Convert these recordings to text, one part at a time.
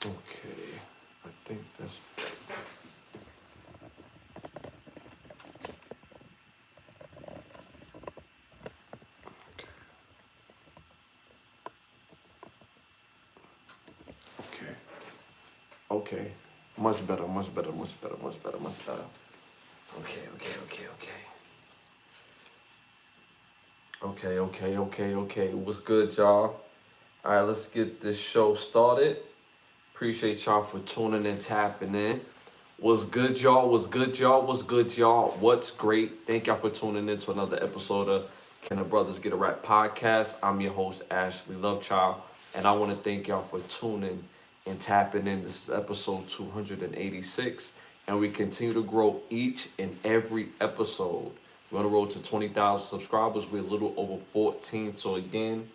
Okay, I think that's. Okay. Okay. Much better, much better, much better, much better, much better. Okay, okay, okay, okay. Okay, okay, okay, okay. What's good, y'all? All right, let's get this show started. Appreciate y'all for tuning and tapping in. What's good, y'all? What's good, y'all? What's good, y'all? What's great? Thank y'all for tuning in to another episode of Can the Brothers Get a Rap podcast. I'm your host, Ashley Lovechild, and I want to thank y'all for tuning and tapping in. This is episode 286, and we continue to grow each and every episode. We're on the road to 20,000 subscribers. We're a little over 14. So again,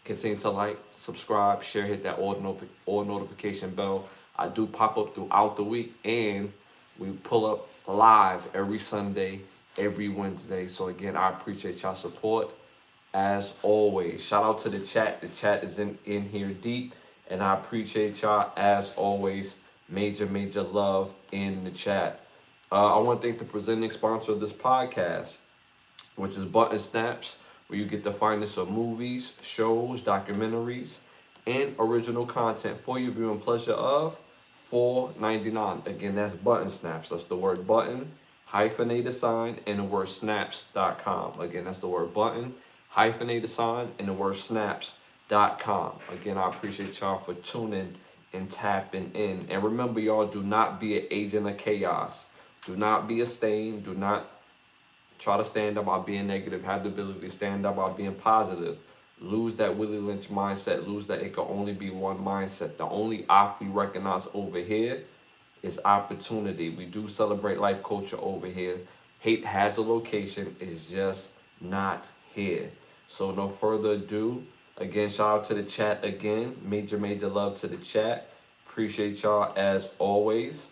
continue to like, subscribe, share, hit that all notification bell. I do pop up throughout the week, and we pull up live every Sunday, every Wednesday. So again, I appreciate y'all support as always. Shout out to the chat. The chat is in here deep, and I appreciate y'all as always. Major love in the chat. I want to thank the presenting sponsor of this podcast, which is Button Snaps, where you get the finest of movies, shows, documentaries, and original content for your viewing pleasure of $4.99. Again, that's Button Snaps. That's the word button, hyphenated sign, and the word snaps.com. Again, that's the word button, hyphenated sign, and the word snaps.com. Again, I appreciate y'all for tuning and tapping in. And remember, y'all, do not be an agent of chaos. Do not be a stain. Do not try to stand up by being negative. Have the ability to stand up by being positive. Lose that Willie Lynch mindset. Lose that it can only be one mindset. The only op we recognize over here is opportunity. We do celebrate life culture over here. Hate has a location. It's just not here. So no further ado. Again, shout out to the chat again. Major love to the chat. Appreciate y'all as always.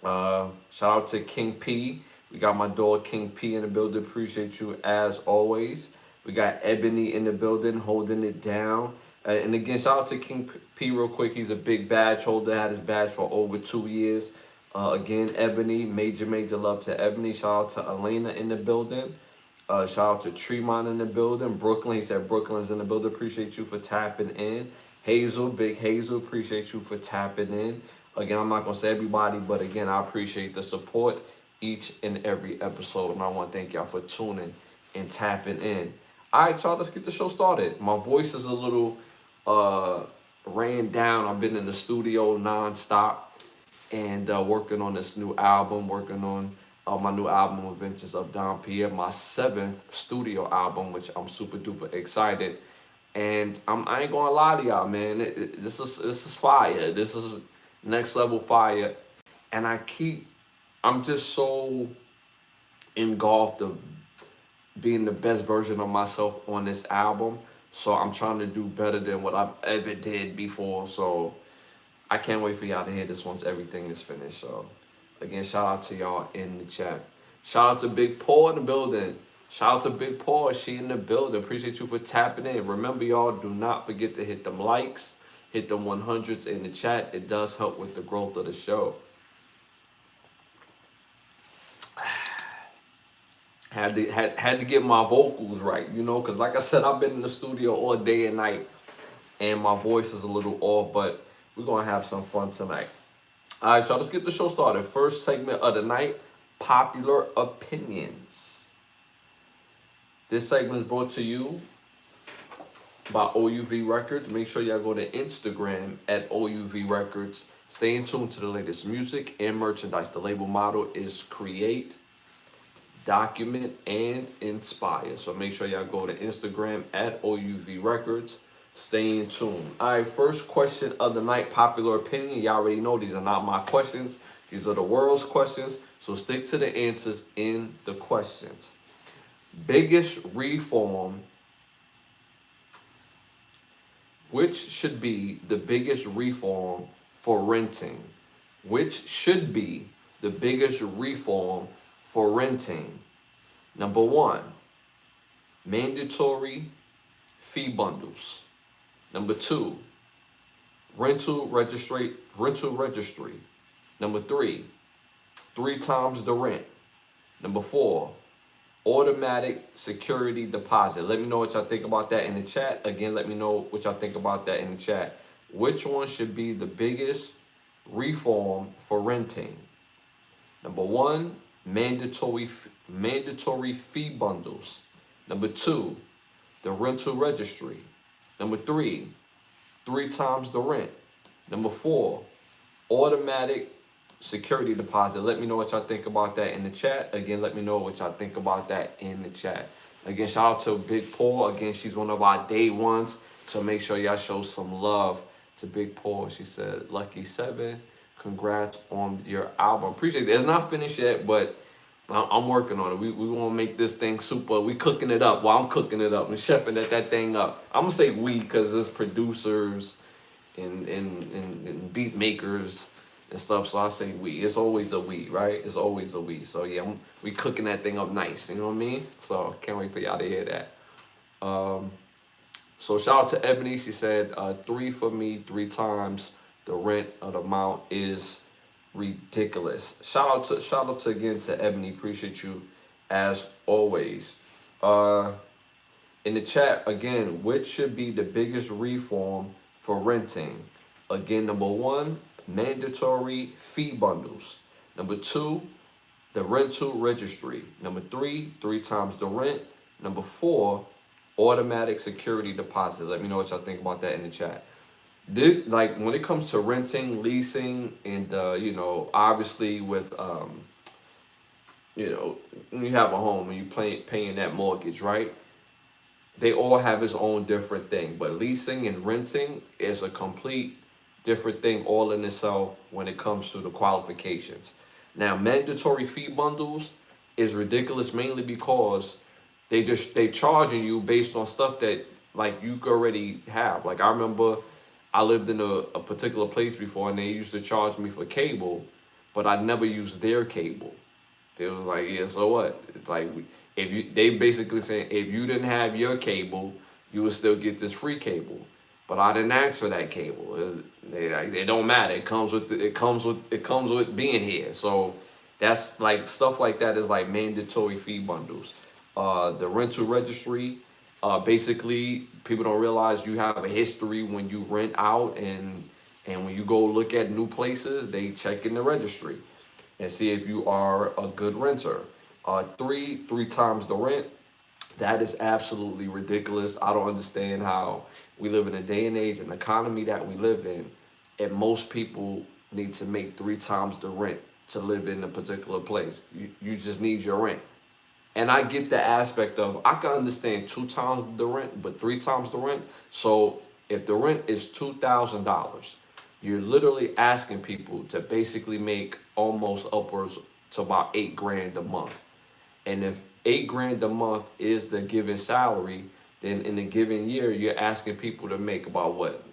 Shout out to King P. We got my dog King P in the building. Appreciate you as always. We got Ebony in the building holding it down. And again, shout out to King P real quick. He's a big badge holder. Had his badge for over 2 years. Again, Ebony, major love to Ebony. Shout out to Elena in the building. Shout out to Tremont in the building. Brooklyn, he said Brooklyn's in the building. Appreciate you for tapping in. Hazel, Big Hazel, appreciate you for tapping in. Again, I'm not going to say everybody, but again, I appreciate the support each and every episode. And I want to thank y'all for tuning and tapping in. All right, y'all, let's get the show started. My voice is a little ran down. I've been in the studio nonstop and working on this new album, working on my new album, Adventures of Don Pierre, my 7th studio album, which I'm super duper excited. And I ain't gonna lie to y'all, man. This is fire. This is next level fire. And I'm just so engulfed of being the best version of myself on this album. So I'm trying to do better than what I've ever did before. So I can't wait for y'all to hear this once everything is finished. So again, shout out to y'all in the chat. Shout out to Big Paul in the building. Shout out to Big Paul. She in the building. Appreciate you for tapping in. Remember, y'all, do not forget to hit them likes. Hit them 100s in the chat. It does help with the growth of the show. Had to get my vocals right, you know, because like I said, I've been in the studio all day and night, and my voice is a little off, but we're going to have some fun tonight. All right, y'all, let's get the show started. First segment of the night, popular opinions. This segment is brought to you by OUV Records. Make sure y'all go to Instagram at OUV Records. Stay in tune to the latest music and merchandise. The label motto is create, document, and inspire. So make sure y'all go to Instagram at OUV Records. Stay in tune. All right, first question of the night, popular opinion. Y'all already know these are not my questions. These are the world's questions. So stick to the answers in the questions. Biggest reform. Which should be the biggest reform for renting? Which should be the biggest reform for renting? Number 1, mandatory fee bundles. Number 2, Rental registry. Number 3, 3 times the rent. Number 4, automatic security deposit. Let me know what y'all think about that in the chat. Again, let me know what y'all think about that in the chat. Which one should be the biggest reform for renting? Number 1, mandatory fee bundles. Number 2, the rental registry. Number 3, 3 times the rent. Number 4, automatic security deposit. Let me know what y'all think about that in the chat. Again, let me know what y'all think about that in the chat. Again, shout out to Big Paul. Again, she's one of our day ones. So make sure y'all show some love to Big Paul. She said, Lucky 7, congrats on your album. Appreciate it. It's not finished yet, but I'm working on it. We want to make this thing super. We cooking it up. Well, I'm cooking it up and chefing that thing up. I'm going to say we because it's producers and beat makers and stuff. So I say we. It's always a we, right? It's always a we. So yeah, we cooking that thing up nice. You know what I mean? So can't wait for y'all to hear that. So shout out to Ebony. She said 3 for me, 3 times the rent of the amount is ridiculous. Shout out to again to Ebony. Appreciate you as always. In the chat again, which should be the biggest reform for renting? Again, number 1, mandatory fee bundles. Number 2, the rental registry. Number 3, 3 times the rent. Number 4, automatic security deposit. Let me know what y'all think about that in the chat. This, like when it comes to renting, leasing, and you know, obviously with you know, when you have a home and you paying that mortgage, right? They all have its own different thing, but leasing and renting is a complete different thing all in itself when it comes to the qualifications. Now, mandatory fee bundles is ridiculous mainly because they charging you based on stuff that like you already have. Like I remember I lived in a particular place before and they used to charge me for cable, but I never used their cable. They was like, yeah, so what? It's like they basically saying if you didn't have your cable, you would still get this free cable. But I didn't ask for that cable. It don't matter. It comes with being here. So that's like stuff like that is like mandatory fee bundles. The rental registry, basically people don't realize you have a history when you rent out and when you go look at new places, they check in the registry and see if you are a good renter. 3 times the rent. That is absolutely ridiculous. I don't understand how we live in a day and age, an economy that we live in, and most people need to make 3 times the rent to live in a particular place. You just need your rent. And I get the aspect of, I can understand 2 times the rent, but 3 times the rent. So if the rent is $2,000, you're literally asking people to basically make almost upwards to about $8,000 a month. And if $8,000 a month is the given salary, then in a given year, you're asking people to make about what?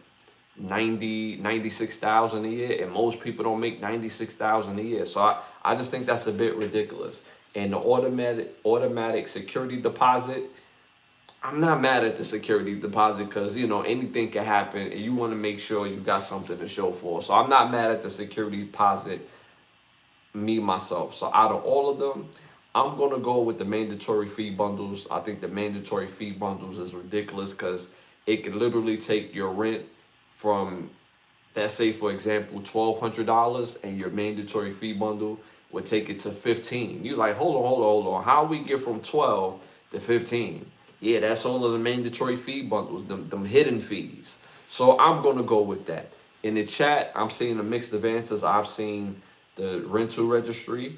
96,000 a year, and most people don't make 96,000 a year. So I just think that's a bit ridiculous. And the automatic security deposit, I'm not mad at the security deposit because, you know, anything can happen and you want to make sure you got something to show for. So I'm not mad at the security deposit, me, myself. So out of all of them, I'm going to go with the mandatory fee bundles. I think the mandatory fee bundles is ridiculous because it can literally take your rent from, let's say, for example, $1,200 and your mandatory fee bundle would take it to 15. You like, hold on. How we get from 12 to 15? Yeah, that's all of the mandatory fee bundles, them hidden fees. So I'm going to go with that. In the chat, I'm seeing a mixed of answers. I've seen the rental registry,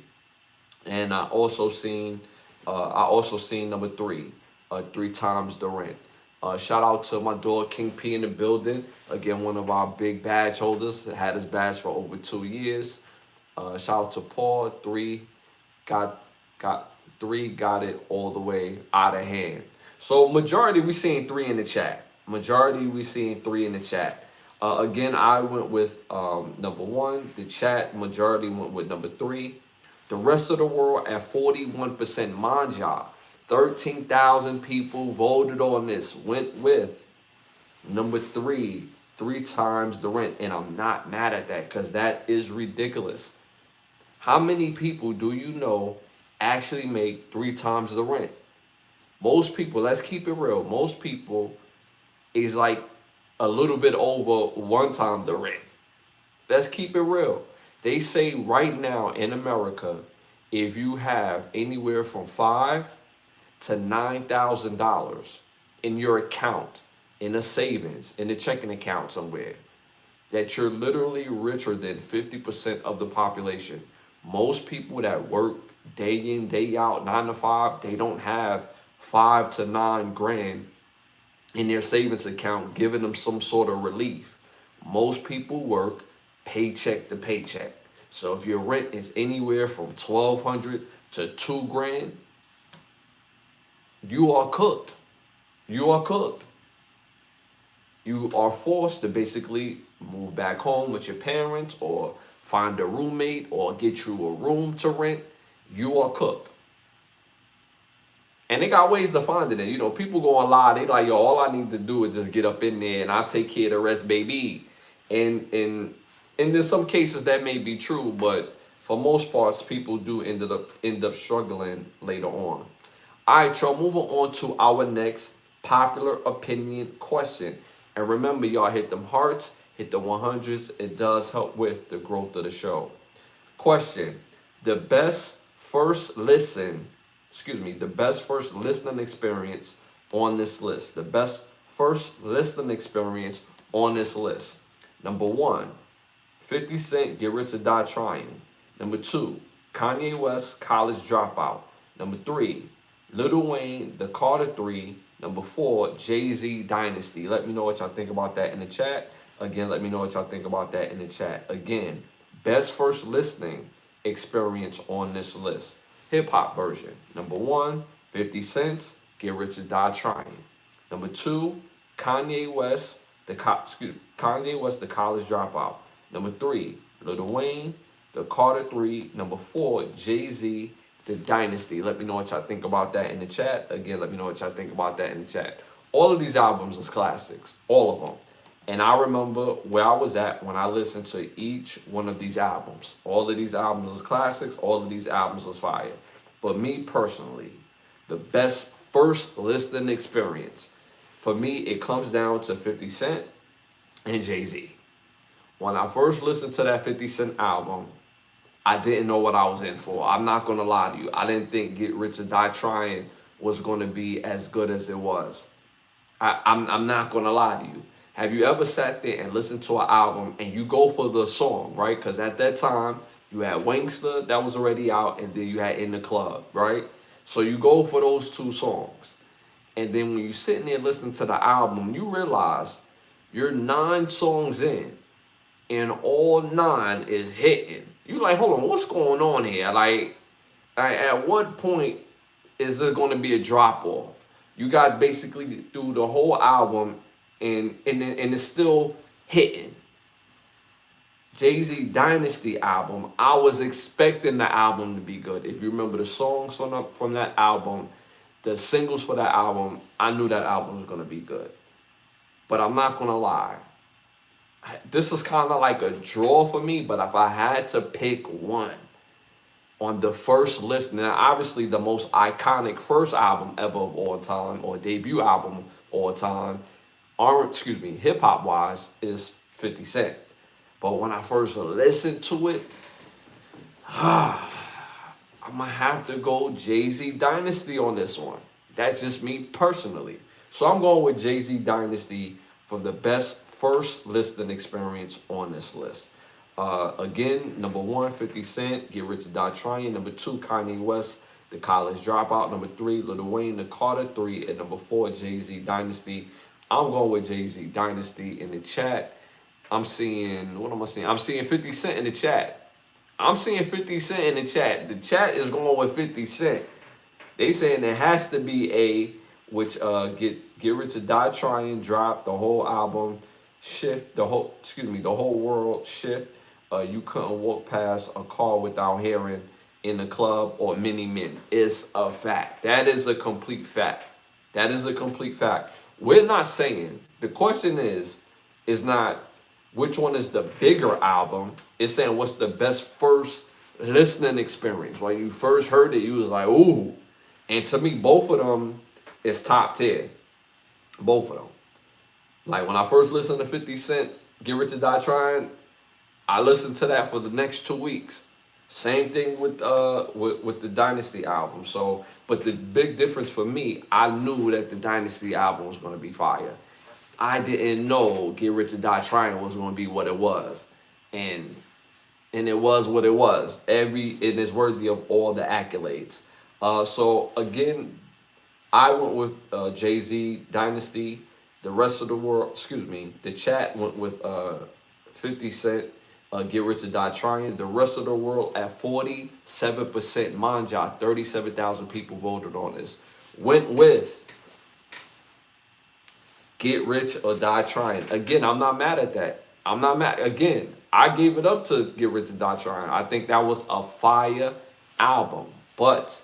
and I also seen number 3, 3 times the rent. Shout out to my dog King P in the building. Again, one of our big badge holders. Had his badge for over 2 years. Shout out to Paul. 3 got it all the way out of hand. So majority we seeing 3 in the chat. Again, I went with number 1. The chat majority went with number 3. The rest of the world at 41%. Mind y'all, 13,000 people voted on this. Went with number 3, 3 times the rent. And I'm not mad at that because that is ridiculous. How many people do you know actually make 3 times the rent? Most people, let's keep it real, most people is like a little bit over 1 time the rent. Let's keep it real. They say right now in America, if you have anywhere from $5,000 to $9,000 in your account, in a savings, in a checking account somewhere, that you're literally richer than 50% of the population. Most people that work day in, day out, 9 to 5, they don't have 5 to 9 grand in their savings account giving them some sort of relief. Most people work paycheck to paycheck. So if your rent is anywhere from 1,200 to 2 grand, you are cooked. You are cooked. You are forced to basically move back home with your parents or find a roommate or get you a room to rent. You are cooked. And they got ways to find it. And, you know, people go on live. They like, yo, all I need to do is just get up in there and I'll take care of the rest, baby. And in some cases that may be true, but for most parts, people do end up struggling later on. All right, y'all, moving on to our next popular opinion question. And remember, y'all, hit them hearts, hit the 100s. It does help with the growth of the show. Question: the best first listening experience on this list. The best first listening experience on this list. Number 1, 50 Cent, Get Rich or Die Trying. Number 2, Kanye West, College Dropout. Number 3, Lil Wayne, The Carter 3. Number 4, Jay-Z, Dynasty. Let me know what y'all think about that in the chat. Again, let me know what y'all think about that in the chat. Again, best first listening experience on this list. Hip-hop version. Number 1, 50 Cent, Get Rich or Die Trying. Number 2, Kanye West, the College Dropout. Number 3, Lil Wayne, The Carter 3. Number 4, Jay-Z, The Dynasty. Let me know what y'all think about that in the chat. Again, let me know what y'all think about that in the chat. All of these albums is classics. All of them. And I remember where I was at when I listened to each one of these albums. All of these albums was classics. All of these albums was fire. But me personally, the best first listening experience, for me, it comes down to 50 Cent and Jay-Z. When I first listened to that 50 Cent album, I didn't know what I was in for. I'm not going to lie to you. I didn't think Get Rich or Die Trying was going to be as good as it was. I'm not going to lie to you. Have you ever sat there and listened to an album and you go for the song, right? Because at that time, you had Wankster that was already out, and then you had In the Club, right? So you go for those 2 songs. And then when you're sitting there listening to the album, you realize you're 9 songs in, and all 9 is hitting. You like, hold on, what's going on here? Like at what point is there going to be a drop off? You got basically through the whole album, and it's still hitting. Jay-Z Dynasty album, I was expecting the album to be good. If you remember the songs from that album, the singles for that album, I knew that album was going to be good. But I'm not going to lie. This is kind of like a draw for me, but if I had to pick one on the first list, now obviously the most iconic first album ever of all time, or debut album of all time, hip-hop wise, is 50 Cent. But when I first listened to it, I'm going to have to go Jay-Z Dynasty on this one. That's just me personally. So I'm going with Jay-Z Dynasty for the best first listening experience on this list. Again, number 1, 50 Cent, Get Rich or Die Trying. Number 2, Kanye West, The College Dropout. Number 3, Lil Wayne, The Carter 3. And number 4, Jay-Z Dynasty. I'm going with Jay-Z Dynasty in the chat. I'm seeing, what am I seeing? I'm seeing 50 Cent in the chat. I'm seeing 50 Cent in the chat. The chat is going with 50 Cent. They saying it has to be a, which Get Rich or Die Trying dropped the whole album, shift, the whole world shift. You couldn't walk past a car without hearing In the Club or Many Men. It's a fact. That is a complete fact. That is a complete fact. We're not saying, the question is It's not which one is the bigger album. It's saying what's the best first listening experience. When you first heard it, you was like, ooh. And to me, both of them is top tier. Both of them. Like when I first listened to 50 Cent, Get Rich or Die Trying, I listened to that for the next 2 weeks. Same thing with the Dynasty album. So, but the big difference for me, I knew that the Dynasty album was gonna be fire. I didn't know Get Rich or Die Trying was gonna be what it was, and it was what it was. It is worthy of all the accolades. So again, I went with Jay-Z, Dynasty. The rest of the world, excuse me, the chat went with 50 Cent, Get Rich or Die Trying. The rest of the world at 47%. Mind y'all, 37,000 people voted on this. Went with Get Rich or Die Trying. Again, I'm not mad at that. I'm not mad. Again, I gave it up to Get Rich or Die Trying. I think that was a fire album. But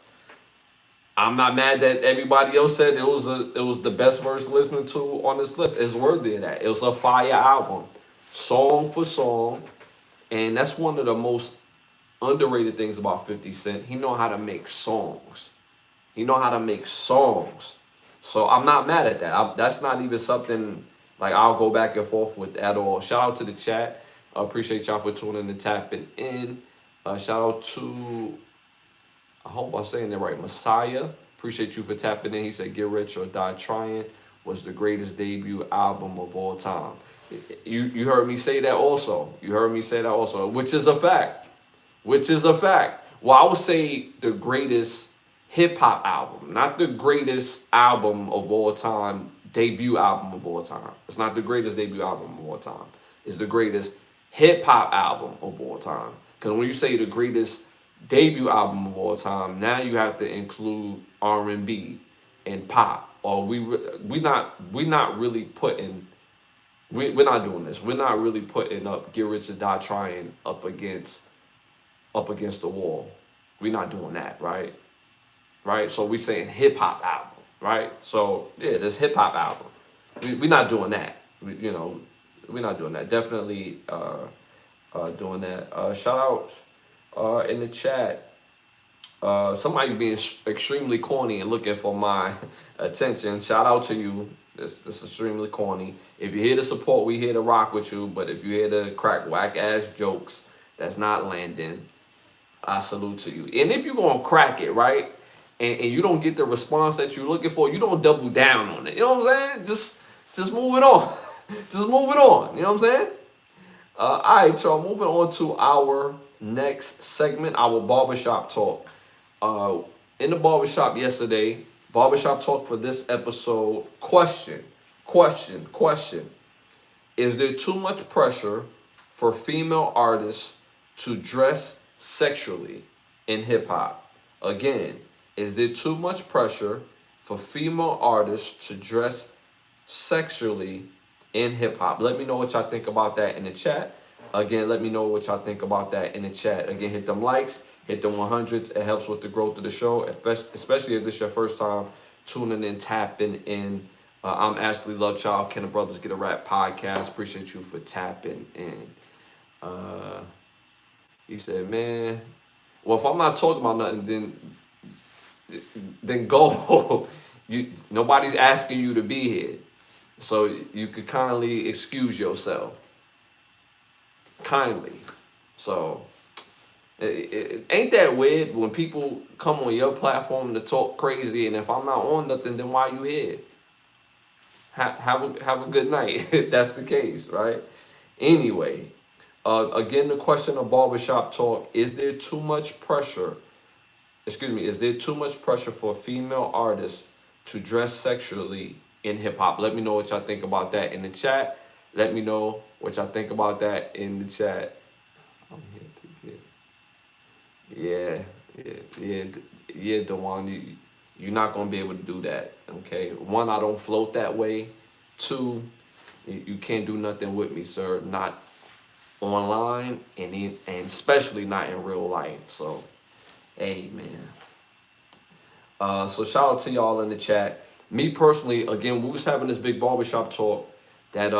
I'm not mad that everybody else said it was the best verse listening to on this list. It's worthy of that. It was a fire album, song for song, and that's one of the most underrated things about 50 Cent. He know how to make songs. He know how to make songs. So I'm not mad at that. That's not even something like I'll go back and forth with at all. Shout out to the chat. I appreciate y'all for tuning and tapping in. Shout out to, I hope I'm saying it right, Messiah. Appreciate you for tapping in. He said Get Rich or Die Trying was the greatest debut album of all time. You heard me say that also. You heard me say that also, which is a fact. Which is a fact. Well, I would say the greatest hip-hop album, not the greatest album of all time, debut album of all time. It's not the greatest debut album of all time. It's the greatest hip-hop album of all time. Because when you say the greatest debut album of all time, now you have to include R&B and pop. Or we're not really putting, we're not doing this. We're not really putting up Get Rich or Die Trying up against the wall. We're not doing that, right? Right? So we're saying hip hop album, right? So yeah, this hip hop album. We're not doing that. We're not doing that. Definitely doing that. Shout out in the chat. Somebody's being extremely corny and looking for my attention. Shout out to you. This is extremely corny. If you're here to support, we here to rock with you. But if you're here to crack whack ass jokes that's not landing, I salute to you. And if you're gonna crack it, right, and you don't get the response that you're looking for, you don't double down on it. You know what I'm saying? Just move it on. Just move it on. You know what I'm saying? All right, y'all. Moving on to our next segment, our barbershop talk. In the barbershop yesterday, barbershop talk for this episode. Question. Is there too much pressure for female artists to dress sexually in hip hop? Again, is there too much pressure for female artists to dress sexually in hip hop? Let me know what y'all think about that in the chat. Again, let me know what y'all think about that in the chat. Again, hit them likes, hit the 100s. It helps with the growth of the show, especially if this is your first time tuning in, tapping in. I'm Ashley Lovechild, Can the Brothers Get a Rap podcast. Appreciate you for tapping in. He said, man, well, if I'm not talking about nothing, then go. Nobody's asking you to be here. So you could kindly excuse yourself. Kindly. So, ain't that weird when people come on your platform to talk crazy, and if I'm not on nothing, then why you here? Have a good night if that's the case, right? Anyway, again, the question of barbershop talk, is there too much pressure for female artists to dress sexually in hip-hop? Let me know what y'all think about that in the chat. Let me know what y'all think about that in the chat. I'm here to get... Yeah, Dewan, you're not going to be able to do that, okay? One, I don't float that way. Two, you can't do nothing with me, sir. Not online and especially not in real life. So, hey, man. So shout out to y'all in the chat. Me personally, again, we was having this big barbershop talk that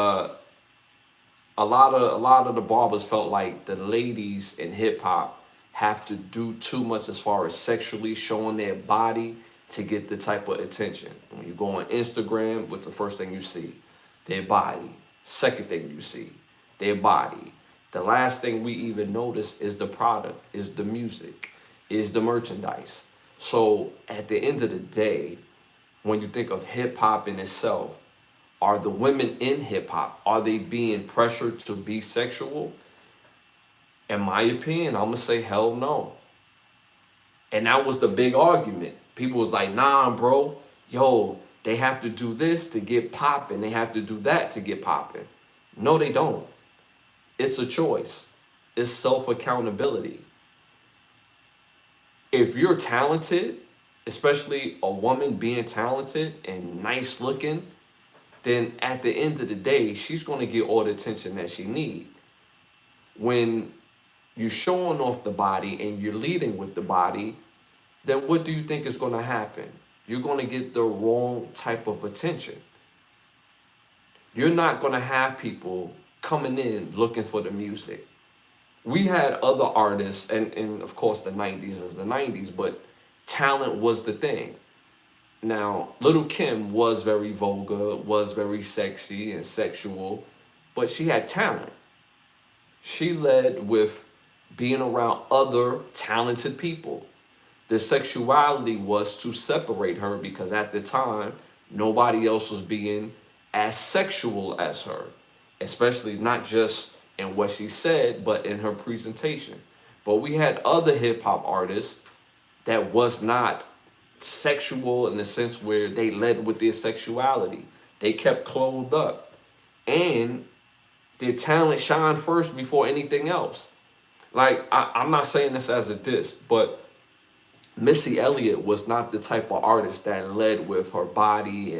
a lot of the barbers felt like the ladies in hip hop have to do too much as far as sexually showing their body to get the type of attention. When you go on Instagram, what's the first thing you see? Their body. Second thing you see, their body. The last thing we even notice is the product, is the music, is the merchandise. So at the end of the day, when you think of hip hop in itself, are the women in hip hop, are they being pressured to be sexual? In my opinion, I'm gonna say hell no. And that was the big argument. People was like, nah, bro, yo, they have to do this to get popping. They have to do that to get popping. No, they don't. It's a choice. It's self-accountability. If you're talented, especially a woman being talented and nice looking, then at the end of the day, she's going to get all the attention that she needs. When you're showing off the body and you're leading with the body, then what do you think is going to happen? You're going to get the wrong type of attention. You're not going to have people coming in looking for the music. We had other artists, and of course the 90s is the 90s, but talent was the thing. Now, Little Kim was very vulgar, was very sexy and sexual, but she had talent. She led with being around other talented people. The sexuality was to separate her because at the time, nobody else was being as sexual as her, especially not just in what she said, but in her presentation. But we had other hip hop artists that was not sexual in the sense where they led with their sexuality. They kept clothed up and their talent shined first before anything else. Like, I'm not saying this as a diss, but Missy Elliott was not the type of artist that led with her body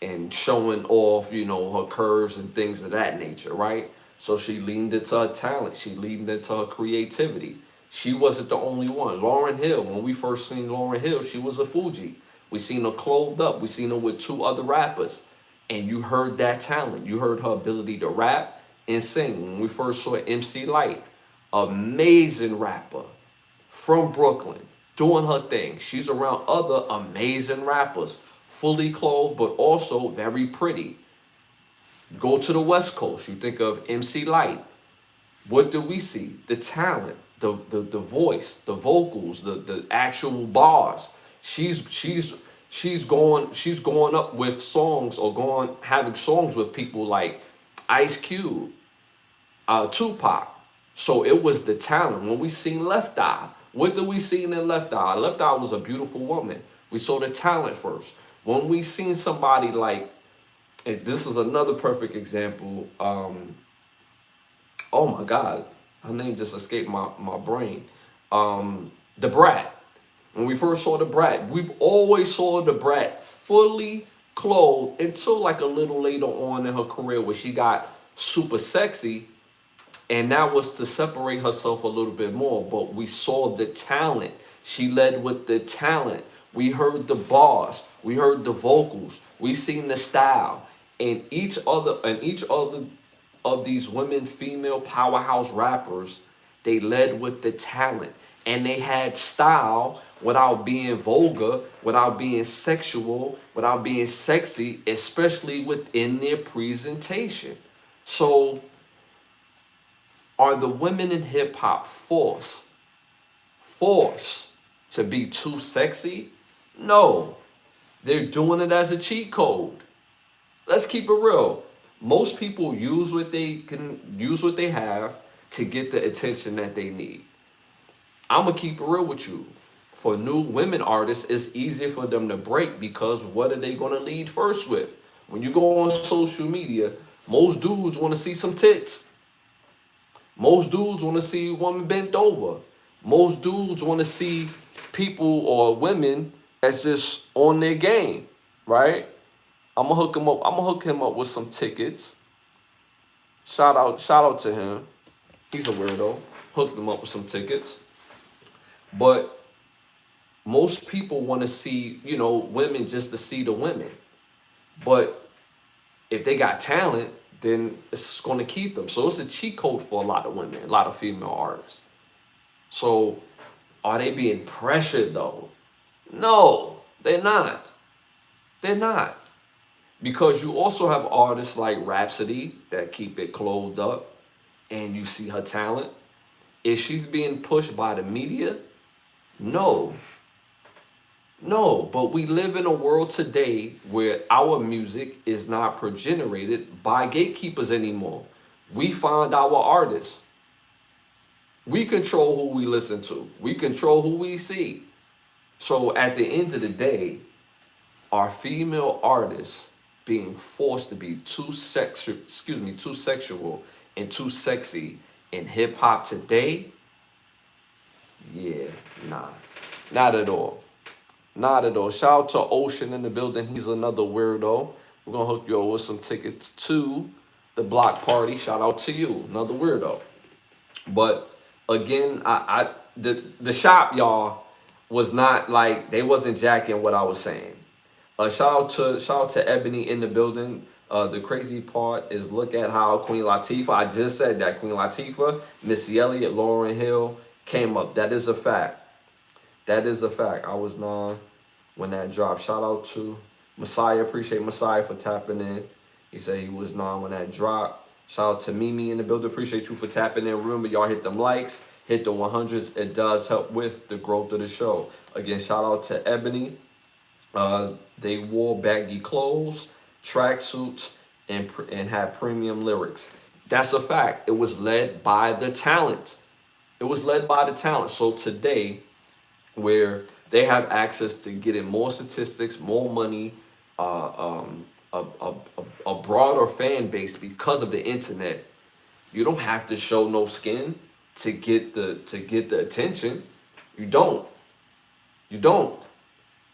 and showing off, her curves and things of that nature, right? So she leaned into her talent. She leaned into her creativity. She wasn't the only one. Lauryn Hill, when we first seen Lauryn Hill, she was a Fuji. We seen her clothed up. We seen her with two other rappers. And you heard that talent. You heard her ability to rap and sing. When we first saw MC Lyte, amazing rapper from Brooklyn, doing her thing. She's around other amazing rappers, fully clothed, but also very pretty. Go to the West Coast, you think of MC Lyte. What do we see? The talent, the voice, the vocals, the actual bars. She's going up with songs or having songs with people like Ice Cube, Tupac. So it was the talent. When we seen Left Eye, what did we see in Left Eye? Left Eye was a beautiful woman. We saw the talent first. When we seen somebody like, and this is another perfect example. Oh my God, her name just escaped my brain. The Brat. When we first saw the Brat, we always saw the Brat fully clothed until like a little later on in her career where she got super sexy. And that was to separate herself a little bit more. But we saw the talent. She led with the talent. We heard the bars. We heard the vocals. We seen the style. And each other of these women, female powerhouse rappers, they led with the talent. And they had style without being vulgar, without being sexual, without being sexy, especially within their presentation. So, are the women in hip hop forced to be too sexy? No, they're doing it as a cheat code. Let's keep it real. Most people use what they have to get the attention that they need. I'm gonna keep it real with you. For new women artists, it's easier for them to break because what are they gonna lead first with? When you go on social media, most dudes want to see some tits. Most dudes want to see a woman bent over. Most dudes want to see people or women that's just on their game, right? I'm gonna hook him up with some tickets. Shout out to him. He's a weirdo. Hooked him up with some tickets. But most people want to see, women just to see the women. But if they got talent, then it's going to keep them. So it's a cheat code for a lot of women, a lot of female artists. So are they being pressured though? No, they're not. They're not. Because you also have artists like Rhapsody that keep it clothed up and you see her talent. Is she being pushed by the media? No. No, but we live in a world today where our music is not generated by gatekeepers anymore. We find our artists. We control who we listen to. We control who we see. So at the end of the day, are female artists being forced to be too sexual and too sexy in hip hop today? Yeah, nah, not at all. Not at all. Shout out to Ocean in the building. He's another weirdo. We're gonna hook you up with some tickets to the block party. Shout out to you, another weirdo. But again, the shop, y'all, was not like, they wasn't jacking what I was saying. Shout out to Ebony in the building. The crazy part is, look at how Queen Latifah, I just said that Queen Latifah, Missy Elliott, Lauryn Hill came up. That is a fact. That is a fact. I was 9 when that dropped. Shout out to Messiah. Appreciate Messiah for tapping in. He said he was 9 when that dropped. Shout out to Mimi in the building. Appreciate you for tapping in. Remember, y'all hit them likes, hit the 100s. It does help with the growth of the show. Again, shout out to Ebony. They wore baggy clothes, tracksuits, and had premium lyrics. That's a fact. It was led by the talent. It was led by the talent. So today, where they have access to getting more statistics, more money, a broader fan base because of the internet, you don't have to show no skin to get the attention. You don't. You don't.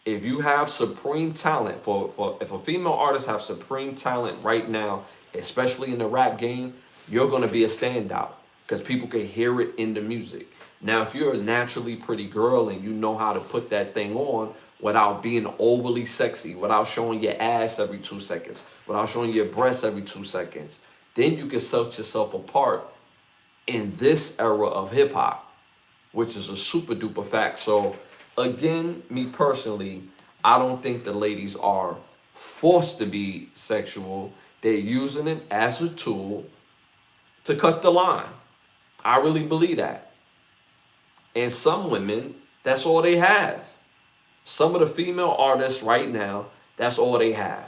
If you have supreme talent, if a female artist have supreme talent right now, especially in the rap game, you're gonna be a standout because people can hear it in the music. Now, if you're a naturally pretty girl and you know how to put that thing on without being overly sexy, without showing your ass every 2 seconds, without showing your breasts every 2 seconds, then you can set yourself apart in this era of hip hop, which is a super duper fact. So again, me personally, I don't think the ladies are forced to be sexual. They're using it as a tool to cut the line. I really believe that. And some women, that's all they have. Some of the female artists right now, that's all they have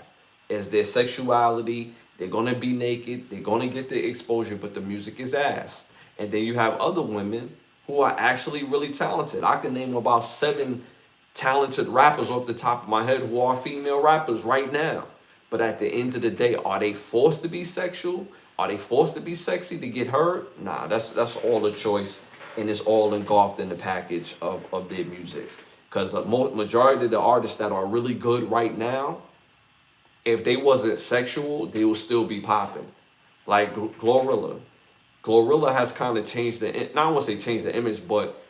is their sexuality. They're going to be naked. They're going to get the exposure, but the music is ass. And then you have other women who are actually really talented. I can name about 7 talented rappers off the top of my head who are female rappers right now. But at the end of the day, are they forced to be sexual? Are they forced to be sexy to get heard? Nah, that's all a choice. And it's all engulfed in the package of their music. Because the majority of the artists that are really good right now, if they wasn't sexual, they will still be popping. Like Glorilla. Glorilla has kind of changed not I want to say changed the image, but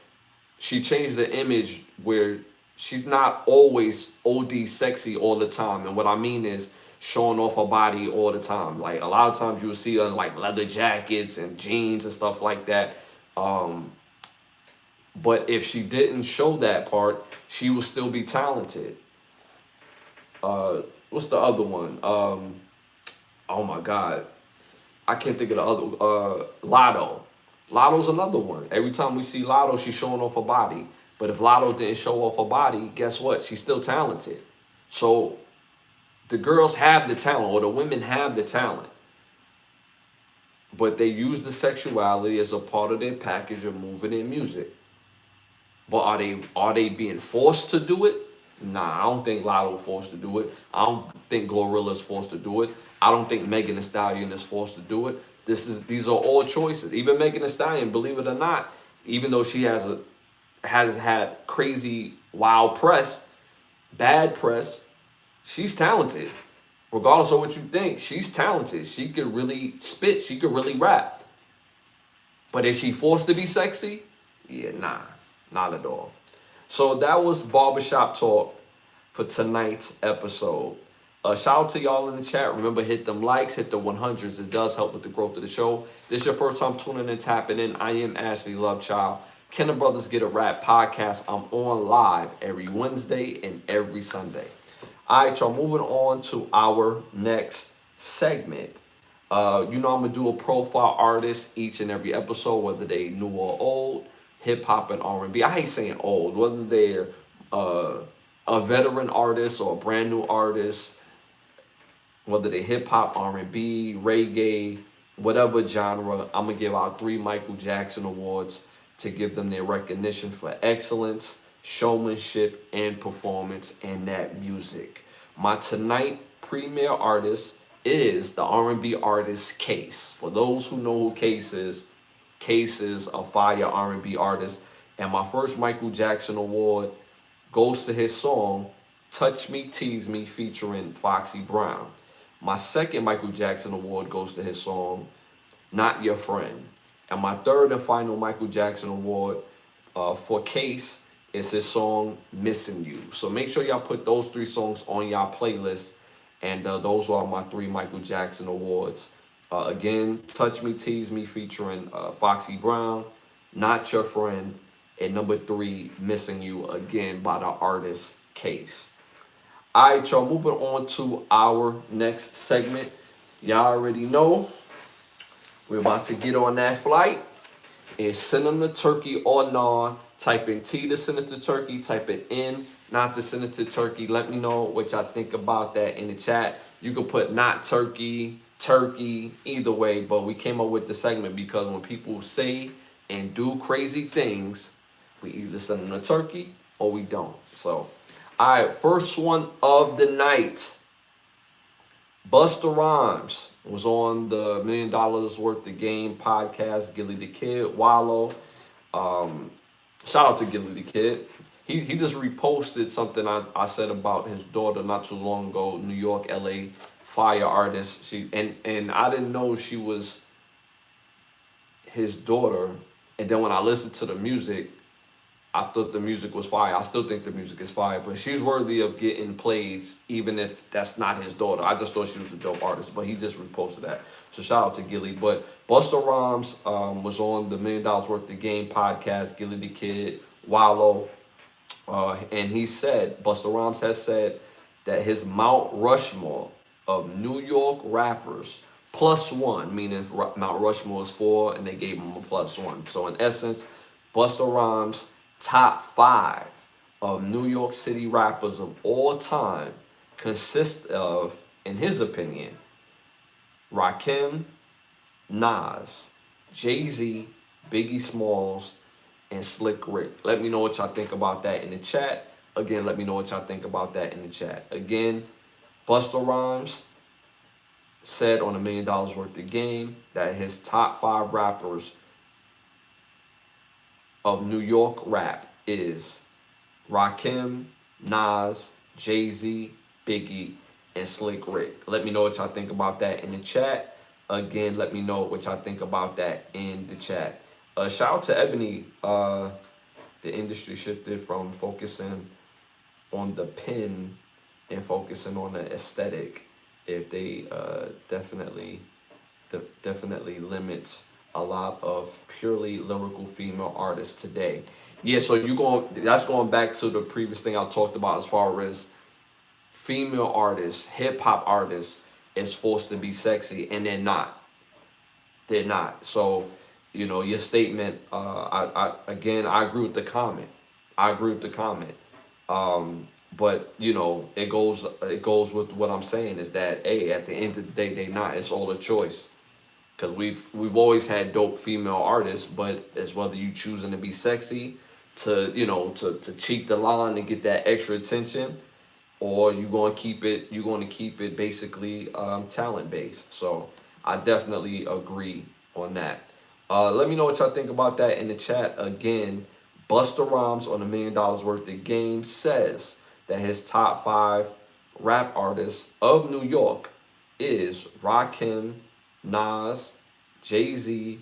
she changed the image where she's not always OD sexy all the time. And what I mean is showing off her body all the time. Like a lot of times you will see her in like leather jackets and jeans and stuff like that. But if she didn't show that part, she would still be talented. What's the other one? Oh my God. I can't think of the other. Lotto. Lotto's another one. Every time we see Lotto, she's showing off her body. But if Lotto didn't show off her body, guess what? She's still talented. So the girls have the talent, or the women have the talent. But they use the sexuality as a part of their package of moving their music. But are they being forced to do it? Nah, I don't think Lotto forced to do it. I don't think Glorilla's forced to do it. I don't think Megan Thee Stallion is forced to do it. These are all choices. Even Megan Thee Stallion, believe it or not, even though she has had crazy wild press, bad press, she's talented. Regardless of what you think, she's talented. She could really spit. She could really rap. But is she forced to be sexy? Yeah, nah, not at all. So that was Barbershop Talk for tonight's episode. Shout out to y'all in the chat. Remember, hit them likes, hit the 100s. It does help with the growth of the show. This is your first time tuning in, tapping in. I am Ashley Lovechild. Can the Brothers Get a Rap podcast? I'm on live every Wednesday and every Sunday. All right, y'all, moving on to our next segment. I'm going to do a profile artist each and every episode, whether they new or old, hip-hop and R&B. I hate saying old, whether they're a veteran artist or a brand new artist, whether they hip-hop, R&B, reggae, whatever genre. I'm going to give out 3 Michael Jackson awards to give them their recognition for excellence, showmanship, and performance in that music. My tonight premier artist is the R&B artist Case. For those who know who Case is a fire R&B artist. And my first Michael Jackson award goes to his song, Touch Me, Tease Me, featuring Foxy Brown. My second Michael Jackson award goes to his song, Not Your Friend. And my third and final Michael Jackson award for Case is his song, Missing You. So make sure y'all put those 3 songs on y'all playlist. And those are my 3 Michael Jackson awards. Again, Touch Me, Tease Me, featuring Foxy Brown, Not Your Friend, and number 3, Missing You, again, by the artist Case. All right, y'all, moving on to our next segment. Y'all already know we're about to get on that flight. It's send them to Turkey or nah. Type in T to send it to Turkey. Type it in not to send it to Turkey. Let me know what y'all think about that in the chat. You can put not Turkey, Turkey, either way. But we came up with the segment because when people say and do crazy things, we either send them to Turkey or we don't. So, all right, first one of the night. Busta Rhymes was on the $1 Million Worth of Game podcast. Gilly the Kid, Wallow. Shout out to Gilly the Kid. He just reposted something I said about his daughter not too long ago. New York, LA, fire artist. And I didn't know she was his daughter. And then when I listened to the music, I thought the music was fire. I still think the music is fire, but she's worthy of getting plays, even if that's not his daughter. I just thought she was a dope artist, but he just reposted that. So shout out to Gilly. But Busta Rhymes was on the $1 Million Worth of Game podcast, Gilly the Kid, Wallow, and he said, Busta Rhymes has said that his Mount Rushmore of New York rappers +1, meaning Mount Rushmore is 4, and they gave him a +1. So in essence, Busta Rhymes' top 5 of New York City rappers of all time consist of, in his opinion, Rakim, Nas, Jay-Z, Biggie Smalls, and Slick Rick. Let me know what y'all think about that in the chat. Again, let me know what y'all think about that in the chat. Again, Busta Rhymes said on $1 Million Worth of Game that his top 5 rappers of New York rap is Rakim, Nas, Jay-Z, Biggie, and Slick Rick. Let me know what y'all think about that in the chat. Again, let me know what y'all think about that in the chat. Shout out to Ebony. The industry shifted from focusing on the pen and focusing on the aesthetic. If they definitely limits a lot of purely lyrical female artists today. Yeah, so that's going back to the previous thing I talked about as far as female artists, hip hop artists is forced to be sexy, and they're not. They're not. So, your statement, I agree with the comment. But it goes with what I'm saying is that, hey, at the end of the day, they not. It's all a choice. Because we've always had dope female artists, but it's whether you choosing to be sexy, to cheat the line and get that extra attention, or you're going to keep it basically talent based. So I definitely agree on that. Let me know what y'all think about that in the chat. Again, Busta Rhymes on $1 Million Worth of Game says that his top 5 rap artists of New York is Rakim, Nas, Jay-Z,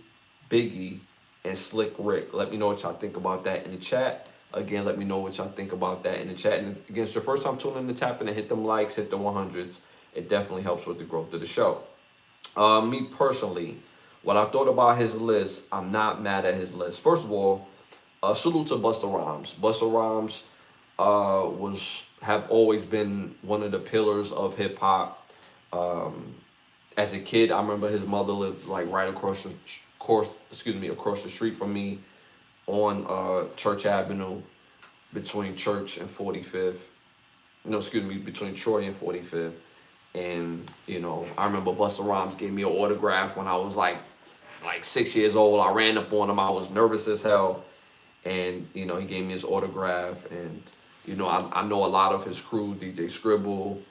Biggie, and Slick Rick. Let me know what y'all think about that in the chat. Again, let me know what y'all think about that in the chat. And again, it's your first time tuning in to tapping and hit them likes, hit the 100s. it definitely helps with the growth of the show. Me personally, what I thought about his list, I'm not mad at his list. First of all, salute to Busta Rhymes. Busta Rhymes was have always been one of the pillars of hip hop. As a kid, I remember his mother lived like right across the across the street from me on Church Avenue between Church and 45th. No, excuse me, between Troy and 45th. And I remember Busta Rhymes gave me an autograph when I was like 6 years old. I ran up on him. I was nervous as hell, and he gave me his autograph. And I know a lot of his crew, DJ Scribble,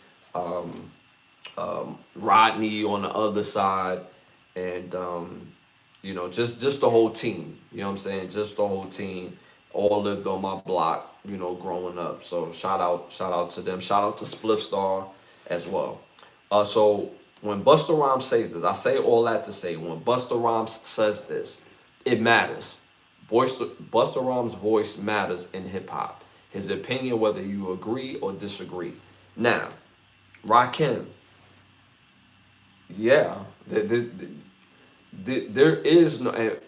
Rodney on the other side, and just the whole team. You know what I'm saying? Just the whole team all lived on my block, growing up. So shout out to them. Shout out to Spliff Star as well. So when Busta Rhymes says this, I say all that to say, when Busta Rhymes says this, it matters. Busta Rhymes' voice matters in hip hop. His opinion, whether you agree or disagree. Now, Rakim, yeah, there is no.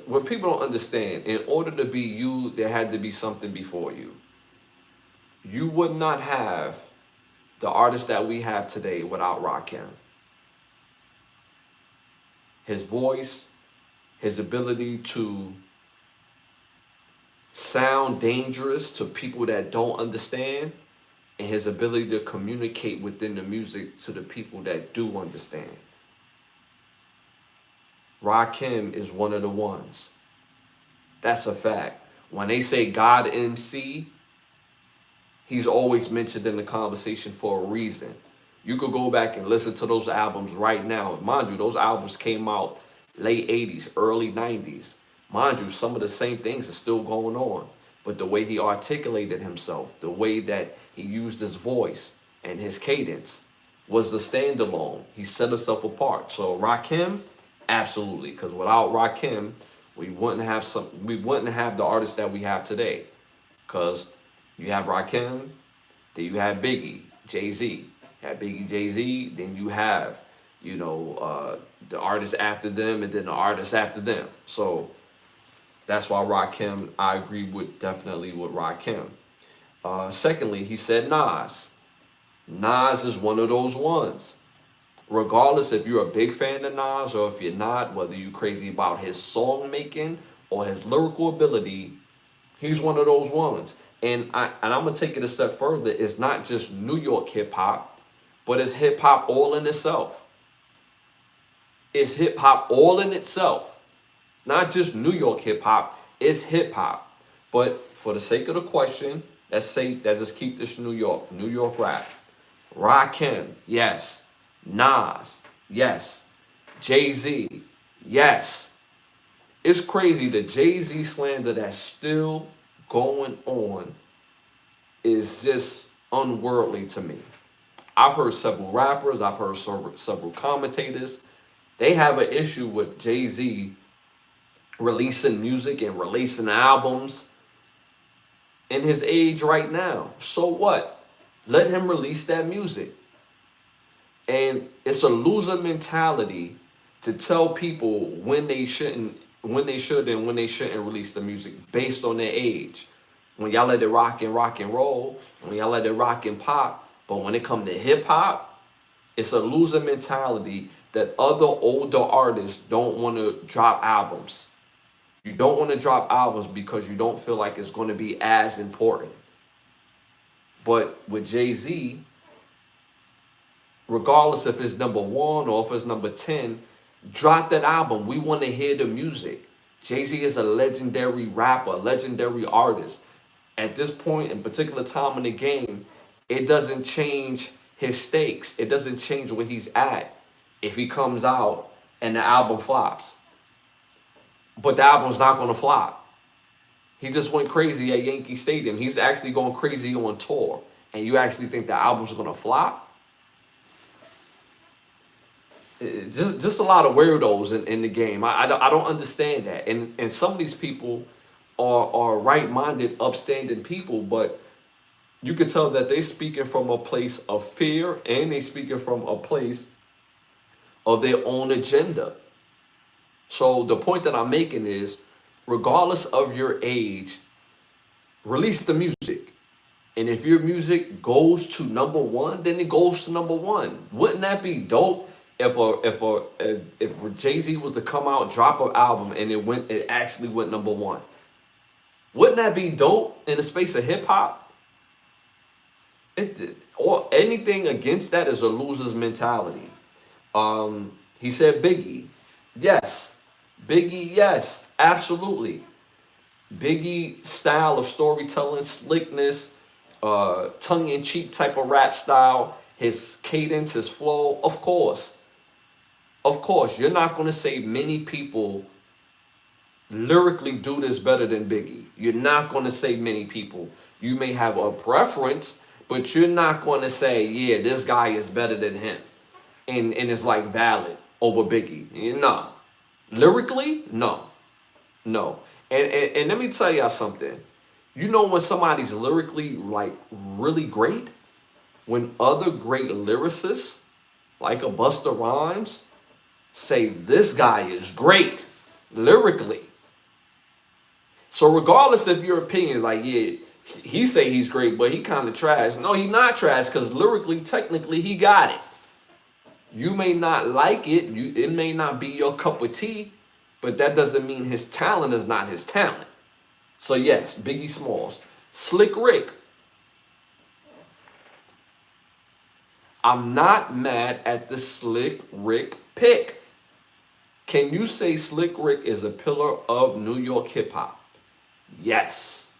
What people don't understand, in order to be you, there had to be something before you. You would not have the artist that we have today without Rakim. His voice, his ability to sound dangerous to people that don't understand, and his ability to communicate within the music to the people that do understand. Rakim is one of the ones. That's a fact. When they say God MC, he's always mentioned in the conversation for a reason. You could go back and listen to those albums right now. Mind you, those albums came out late 80s, early 90s. Mind you, some of the same things are still going on. But the way he articulated himself, the way that he used his voice and his cadence was the standalone. He set himself apart. So Rakim, absolutely, because without Rakim, we wouldn't have the artists that we have today. Because you have Rakim, then you have Biggie, Jay-Z. You have Biggie, Jay-Z, then you have, the artists after them, and then the artists after them. So that's why Rakim, I agree definitely with Rakim. Secondly, he said Nas. Nas is one of those ones. Regardless if you're a big fan of Nas or if you're not, whether you're crazy about his song making or his lyrical ability, he's one of those ones. And I'm going to take it a step further. It's not just New York hip hop, but it's hip hop all in itself. It's hip hop all in itself. Not just New York hip hop, it's hip hop. But for the sake of the question, let's just keep this New York rap. Rakim, yes. Nas, yes. Jay-Z, yes. It's crazy, the Jay-Z slander that's still going on is just unworldly to me. I've heard several rappers, I've heard several commentators. They have an issue with Jay-Z releasing music and releasing albums in his age right now. So what? Let him release that music. And it's a loser mentality to tell people when they should and when they shouldn't release the music based on their age. When y'all let it rock and roll, when y'all let it rock and pop, but when it comes to hip hop, it's a loser mentality that other older artists don't want to drop albums. You don't want to drop albums because you don't feel like it's going to be as important. But with Jay-Z, regardless if it's number 1 or if it's number 10, drop that album. We want to hear the music. Jay-Z is a legendary rapper, legendary artist. At this point, in particular time in the game, it doesn't change his stakes. It doesn't change where he's at if he comes out and the album flops. But the album's not going to flop. He just went crazy at Yankee Stadium. He's actually going crazy on tour. And you actually think the album's going to flop? Just a lot of weirdos in the game. I don't understand that. And some of these people are right-minded, upstanding people, but you can tell that they speaking from a place of fear, and they speaking from a place of their own agenda. So the point that I'm making is, regardless of your age, release the music. And if your music goes to #1, then it goes to #1. Wouldn't that be dope if Jay-Z was to come out, drop an album, and it actually went #1? Wouldn't that be dope in the space of hip hop? Or anything against that is a loser's mentality. He said Biggie. Yes. Biggie, yes, absolutely. Biggie style of storytelling, slickness, tongue-in-cheek type of rap style, his cadence, his flow, of course. Of course, you're not going to say many people lyrically do this better than Biggie. You're not going to say many people. You may have a preference, but you're not going to say, yeah, this guy is better than him. And it's like valid over Biggie. No. Lyrically, no. No. And let me tell y'all something. You know when somebody's lyrically like really great? When other great lyricists, like a Busta Rhymes, say this guy is great lyrically. So regardless of your opinion, like, yeah, he say he's great, but he kind of trash. No, he's not trash, because lyrically, technically, he got it. You may not like it. It may not be your cup of tea, but that doesn't mean his talent is not his talent. So yes, Biggie Smalls. Slick Rick. I'm not mad at the Slick Rick pick. Can you say Slick Rick is a pillar of New York hip hop? Yes.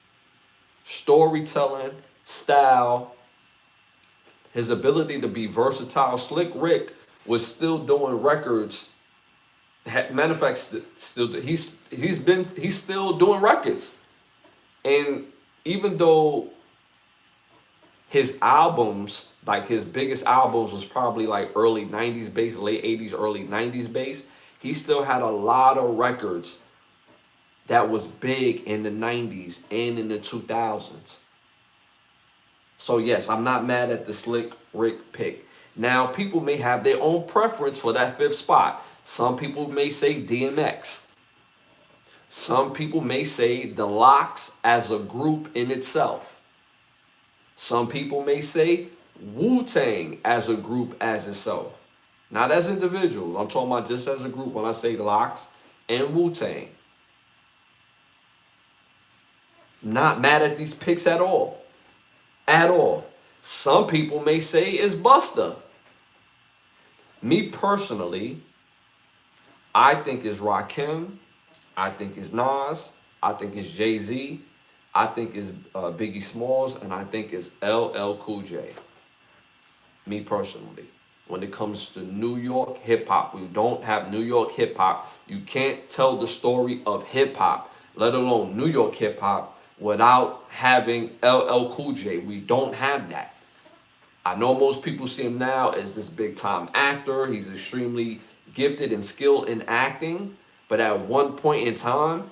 Storytelling, style, his ability to be versatile. Slick Rick was still doing records. Matter of fact, he's still doing records. And even though his albums, like his biggest albums was probably like early 90s bass, late 80s, early 90s bass, he still had a lot of records that was big in the 90s and in the 2000s. So yes, I'm not mad at the Slick Rick pick. Now, people may have their own preference for that 5th spot. Some people may say DMX. Some people may say the Lox as a group in itself. Some people may say Wu-Tang as a group as itself. Not as individuals. I'm talking about just as a group when I say Lox and Wu-Tang. Not mad at these picks at all. At all. Some people may say it's Busta. Me personally, I think it's Rakim. I think it's Nas. I think it's Jay-Z. I think it's Biggie Smalls. And I think it's LL Cool J. Me personally. When it comes to New York hip-hop, we don't have New York hip-hop. You can't tell the story of hip-hop, let alone New York hip-hop, without having LL Cool J. We don't have that. I know most people see him now as this big-time actor. He's extremely gifted and skilled in acting. But at one point in time,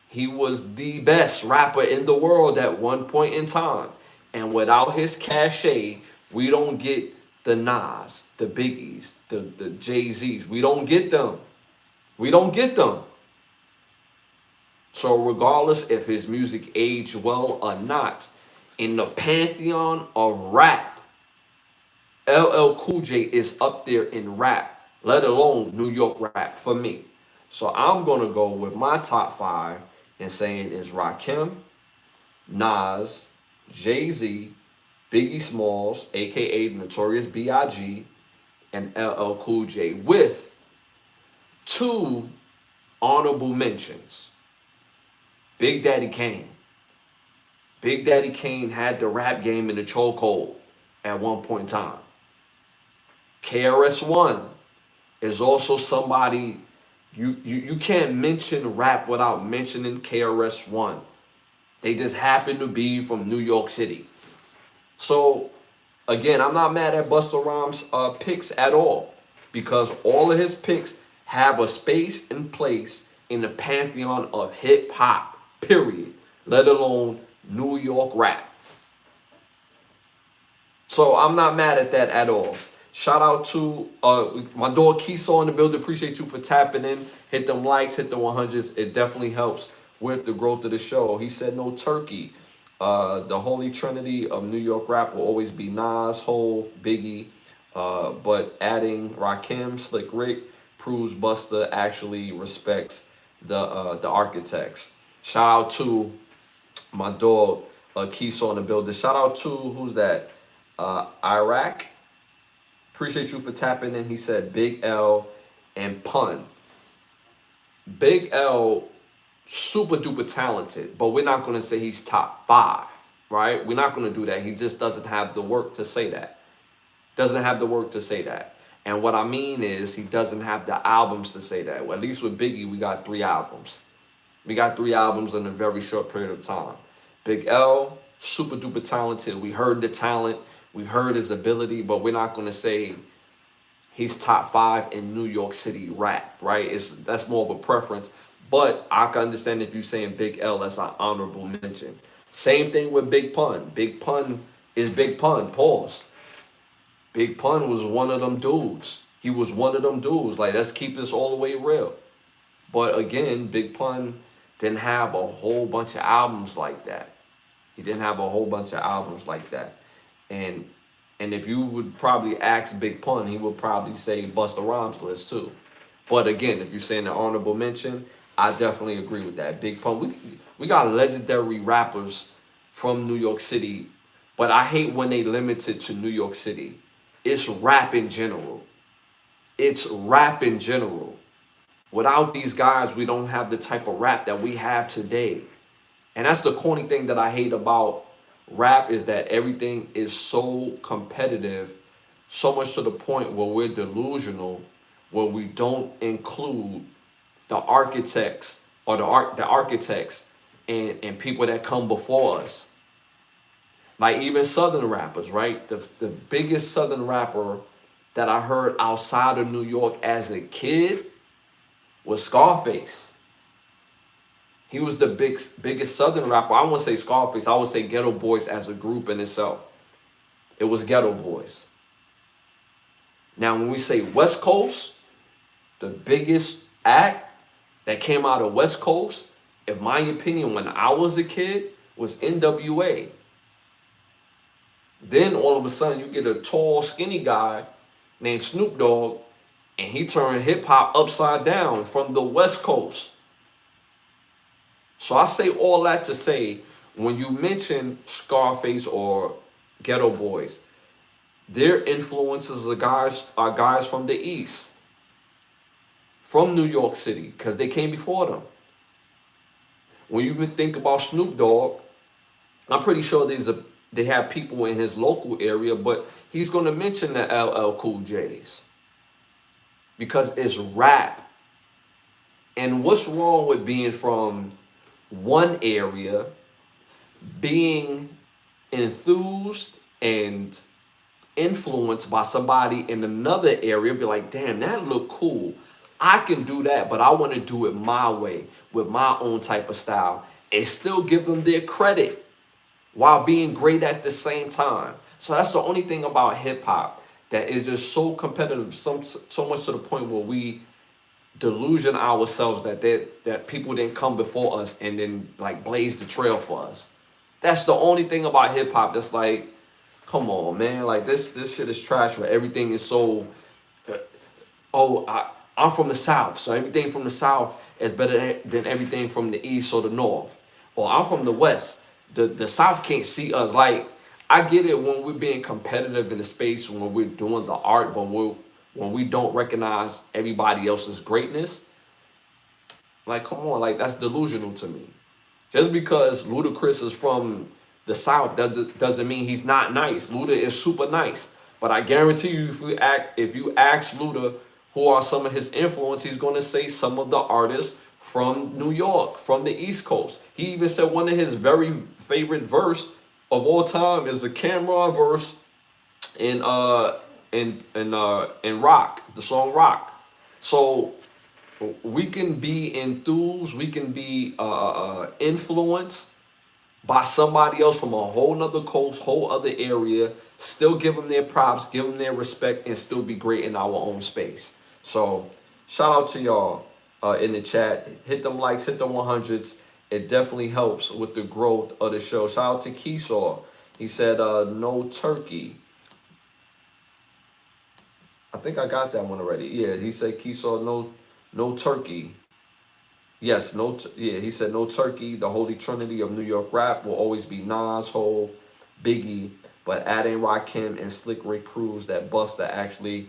he was the best rapper in the world at one point in time. And without his cachet, we don't get the Nas, the Biggies, the Jay-Z's. We don't get them. We don't get them. So regardless if his music aged well or not, in the pantheon of rap, LL Cool J is up there in rap, let alone New York rap for me. So I'm going to go with my top 5 and saying is Rakim, Nas, Jay-Z, Biggie Smalls, a.k.a. the Notorious B.I.G., and LL Cool J, with 2 honorable mentions. Big Daddy Kane. Big Daddy Kane had the rap game in the chokehold at one point in time. KRS-One is also somebody, you can't mention rap without mentioning KRS-One. They just happen to be from New York City. So, again, I'm not mad at Busta Rhymes' picks at all, because all of his picks have a space and place in the pantheon of hip-hop, period, let alone New York rap. So I'm not mad at that at all. Shout out to my dog Kiso in the building. Appreciate you for tapping in. Hit them likes, hit the 100s. It definitely helps with the growth of the show. He said no turkey. The holy trinity of New York rap will always be Nas, Hov, Biggie, but adding Rakim, Slick Rick proves Busta actually respects the architects. Shout out to my dog Kiso in the building. Shout out to who's that? Iraq. Appreciate you for tapping in. He said Big L and Pun. Big L, super duper talented, but we're not gonna say he's top 5, right? We're not gonna do that. He just doesn't have the work to say that. Doesn't have the work to say that. And what I mean is he doesn't have the albums to say that. Well, at least with Biggie, we got 3 albums. We got 3 albums in a very short period of time. Big L, super duper talented. We heard the talent. We heard his ability, but we're not going to say he's top 5 in New York City rap, right? That's more of a preference. But I can understand if you're saying Big L, that's an honorable mention. Same thing with Big Pun. Big Pun is Big Pun, pause. Big Pun was one of them dudes. He was one of them dudes. Like, let's keep this all the way real. But again, Big Pun didn't have a whole bunch of albums like that. He didn't have a whole bunch of albums like that. And if you would probably ask Big Pun, he would probably say Busta Rhymes list too. But again, if you're saying an honorable mention, I definitely agree with that. Big Pun, we got legendary rappers from New York City, but I hate when they limit it to New York City. It's rap in general. It's rap in general. Without these guys, we don't have the type of rap that we have today. And that's the corny thing that I hate about rap, is that everything is so competitive, so much to the point where we're delusional, where we don't include the architects or the architects and people that come before us. Like even Southern rappers, right? The biggest Southern rapper that I heard outside of New York as a kid was Scarface. He was the biggest Southern rapper. I won't say Scarface. I would say Ghetto Boys as a group in itself. It was Ghetto Boys. Now, when we say West Coast, the biggest act that came out of West Coast, in my opinion, when I was a kid, was NWA. Then all of a sudden, you get a tall, skinny guy named Snoop Dogg, and he turned hip hop upside down from the West Coast. So I say all that to say, when you mention Scarface or Ghetto Boys, their influences are guys from the East, from New York City, because they came before them. When you think about Snoop Dogg, I'm pretty sure they have people in his local area, but he's going to mention the LL Cool J's because it's rap. And what's wrong with being from one area, being enthused and influenced by somebody in another area, be like, damn, that look cool. I can do that, but I want to do it my way, with my own type of style, and still give them their credit while being great at the same time. So that's the only thing about hip hop that is just so competitive, so much to the point where we delusion ourselves that people didn't come before us and then like blaze the trail for us. That's the only thing about hip hop that's like, come on, man, like this shit is trash where everything is so I'm from the South, so everything from the South is better than everything from the East or the North. Or I'm from the West, the South can't see us. Like, I get it when we're being competitive in the space, when we're doing the art, but when we don't recognize everybody else's greatness. Like, come on, like that's delusional to me. Just because Ludacris is from the South doesn't mean he's not nice. Luda is super nice. But I guarantee you, if you ask Luda who are some of his influence, he's going to say some of the artists from New York, from the East Coast. He even said one of his very favorite verse of all time is the Cameron verse in Rock, the song Rock. So we can be enthused, we can be influenced by somebody else from a whole nother coast, whole other area, still give them their props, give them their respect, and still be great in our own space. So shout out to y'all in the chat. Hit them likes, hit the 100s. It definitely helps with the growth of the show. Shout out to Keesaw. He said, no turkey. I think I got that one already. Yeah, he said Keesaw, no turkey. Yes, yeah, he said no turkey. The Holy Trinity of New York rap will always be Nas, Hov, Biggie, but adding Rakim and Slick Rick Cruz, that Busta actually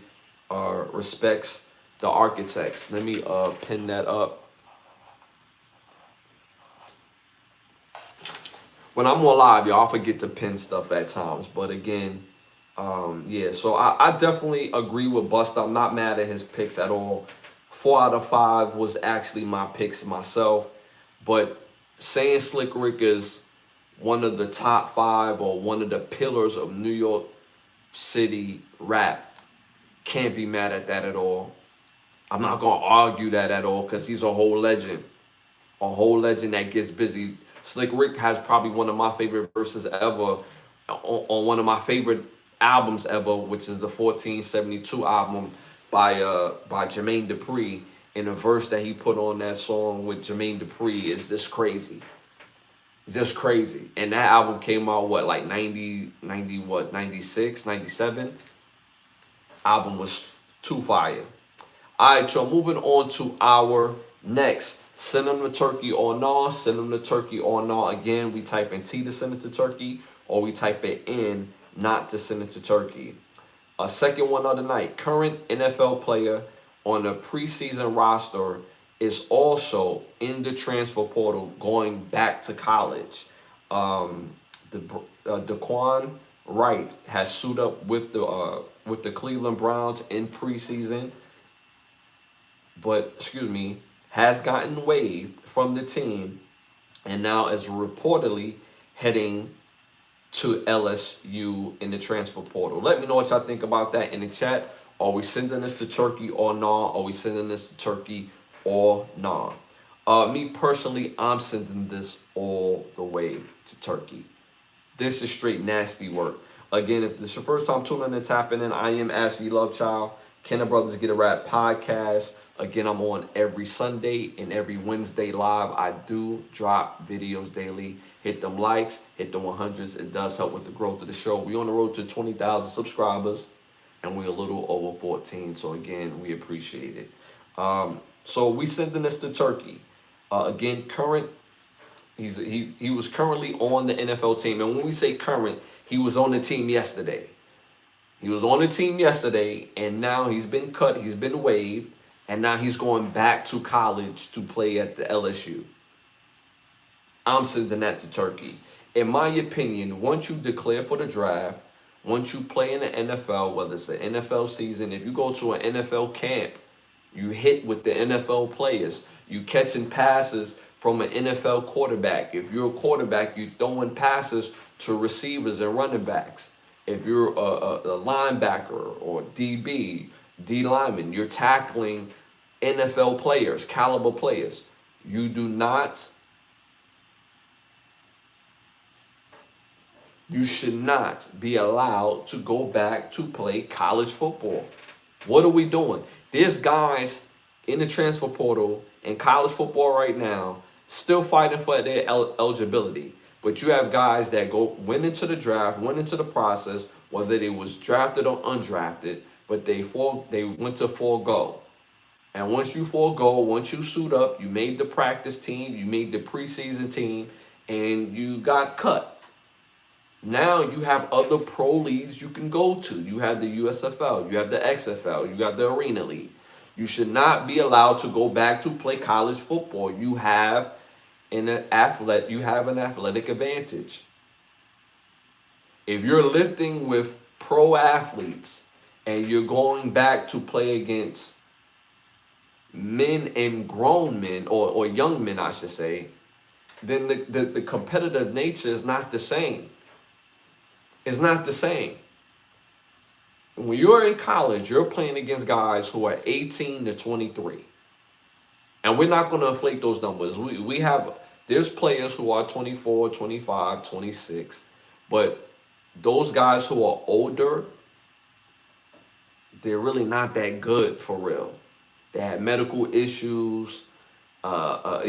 respects the architects. Let me pin that up. When I'm on live, y'all, I forget to pin stuff at times. But again, yeah, so I definitely agree with Busta. I'm not mad at his picks at all. 4 out of 5 was actually my picks myself. But saying Slick Rick is one of the top 5 or one of the pillars of New York City rap, can't be mad at that at all. I'm not going to argue that at all because he's a whole legend. A whole legend that gets busy. Slick Rick has probably one of my favorite verses ever on one of my favorite albums ever, which is the 1472 album by Jermaine Dupri. And the verse that he put on that song with Jermaine Dupri is just crazy. Just crazy. And that album came out, what, like 96, 97? Album was too fire. All right, y'all, moving on to our next. Send them to Turkey or nah. Send them to Turkey or nah. Again, we type in T to send it to Turkey, or we type it in not to send it to Turkey. A second one of the night. Current NFL player on the preseason roster is also in the transfer portal going back to college. Daquan Wright has suited up with the Cleveland Browns in preseason, but has gotten waived from the team and now is reportedly heading to LSU in the transfer portal. Let me know what y'all think about that in the chat. Are we sending this to Turkey or nah? Are we sending this to Turkey or nah? Me personally, I'm sending this all the way to Turkey. This is straight nasty work. Again, if this is your first time tuning in and tapping in, I am Ashley Lovechild, Can the Brothers Get a Rap podcast. Again, I'm on every Sunday and every Wednesday live. I do drop videos daily. Hit them likes, hit the 100s. It does help with the growth of the show. We're on the road to 20,000 subscribers, and we're a little over 14. So again, we appreciate it. So we sending this to Turkey. Again, current. He was currently on the NFL team, and when we say current, he was on the team yesterday. He was on the team yesterday, and now he's been cut. He's been waived. And now he's going back to college to play at the LSU. I'm sending that to Turkey. In my opinion, once you declare for the draft, once you play in the NFL, whether it's the NFL season, if you go to an NFL camp, you hit with the NFL players. You catching passes from an NFL quarterback. If you're a quarterback, you throwing passes to receivers and running backs. If you're a linebacker or DB, D lineman, you're tackling NFL players, caliber players. You should not be allowed to go back to play college football. What are we doing? There's guys in the transfer portal in college football right now still fighting for their eligibility. But you have guys that went into the draft, went into the process, whether they was drafted or undrafted, but they went to forego. And once you forego, once you suit up, you made the practice team, you made the preseason team, and you got cut. Now you have other pro leagues you can go to. You have the USFL, you have the XFL, you got the Arena League. You should not be allowed to go back to play college football. You have an athletic advantage. If you're lifting with pro athletes and you're going back to play against men and grown men, or young men, I should say, then the competitive nature is not the same. It's not the same. When you're in college, you're playing against guys who are 18 to 23. And we're not going to inflate those numbers. We have There's players who are 24, 25, 26, but those guys who are older, they're really not that good for real. They have medical issues. They're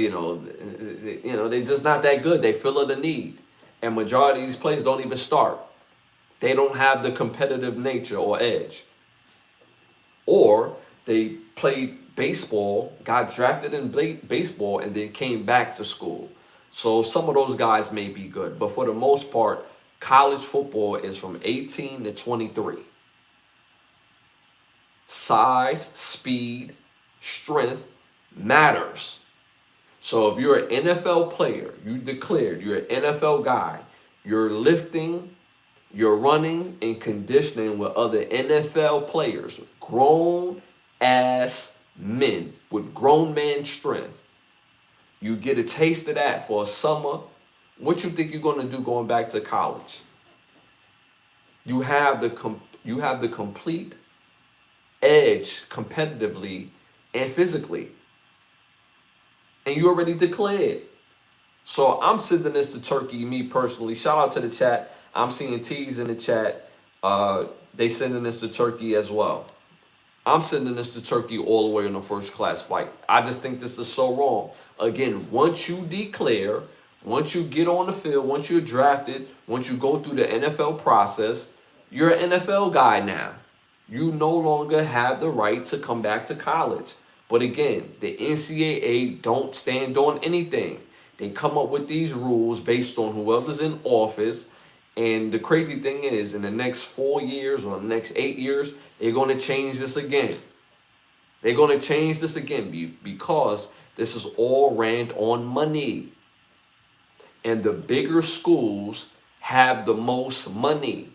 just not that good. They feel the need, and majority of these players don't even start. They don't have the competitive nature or edge, or they played baseball, got drafted in baseball, and then came back to school. So some of those guys may be good, but for the most part, college football is from 18 to 23. Size, speed, strength matters. So if you're an NFL player, you declared you're an NFL guy, you're lifting, you're running and conditioning with other NFL players, grown ass men with grown man strength. You get a taste of that for a summer. What you think you're going to do going back to college? You have the complete edge competitively and physically. And you already declared. So I'm sending this to Turkey, me personally. Shout out to the chat. I'm seeing T's in the chat. They sending this to Turkey as well. I'm sending this to Turkey all the way in a first class fight. I just think this is so wrong. Again, once you declare, once you get on the field, once you're drafted, once you go through the NFL process, you're an NFL guy now. You no longer have the right to come back to college. But again, the NCAA don't stand on anything. They come up with these rules based on whoever's in office. And the crazy thing is, in the next 4 years or the next 8 years, they're going to change this again. They're going to change this again because this is all ran on money. And the bigger schools have the most money.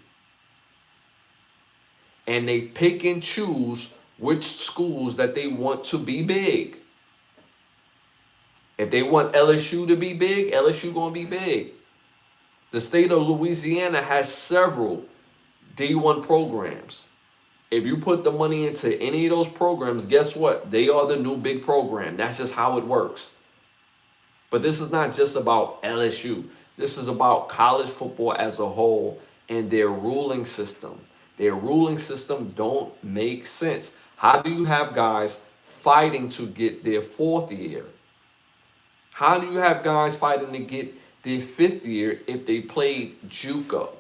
And they pick and choose which schools that they want to be big. If they want LSU to be big, LSU going to be big. The state of Louisiana has several D1 programs. If you put the money into any of those programs, guess what? They are the new big program. That's just how it works. But this is not just about LSU. This is about college football as a whole and their ruling system. Their ruling system don't make sense. How do you have guys fighting to get their 4th year? How do you have guys fighting to get their 5th year if they played JUCO?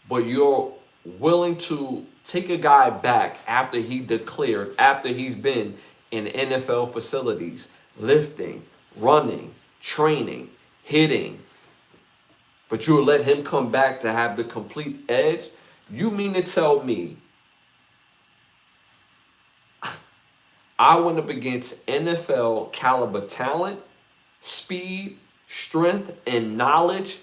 But you're willing to take a guy back after he declared, after he's been in NFL facilities, lifting, running, training, hitting. But you'll let him come back to have the complete edge? You mean to tell me I went up against NFL caliber talent, speed, strength, and knowledge,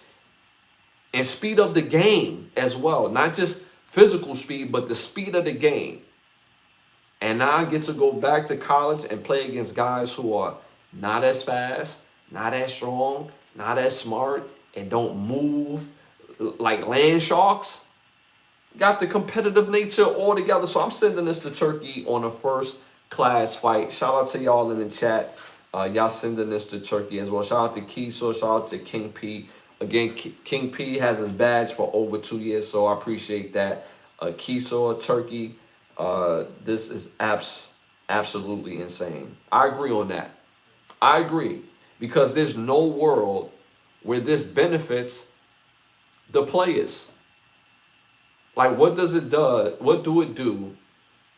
and speed of the game as well. Not just physical speed, but the speed of the game. And now I get to go back to college and play against guys who are not as fast, not as strong, not as smart, and don't move like land sharks. Got the competitive nature all together. So I'm sending this to Turkey on a first class fight. Shout out to y'all in the chat. Y'all sending this to Turkey as well. Shout out to Kiso. Shout out to King P. Again, King P has his badge for over 2 years, so I appreciate that. Kiso, Turkey, this is absolutely insane. I agree on that. I agree. Because there's no world where this benefits the players. Like, what does it do? What do it do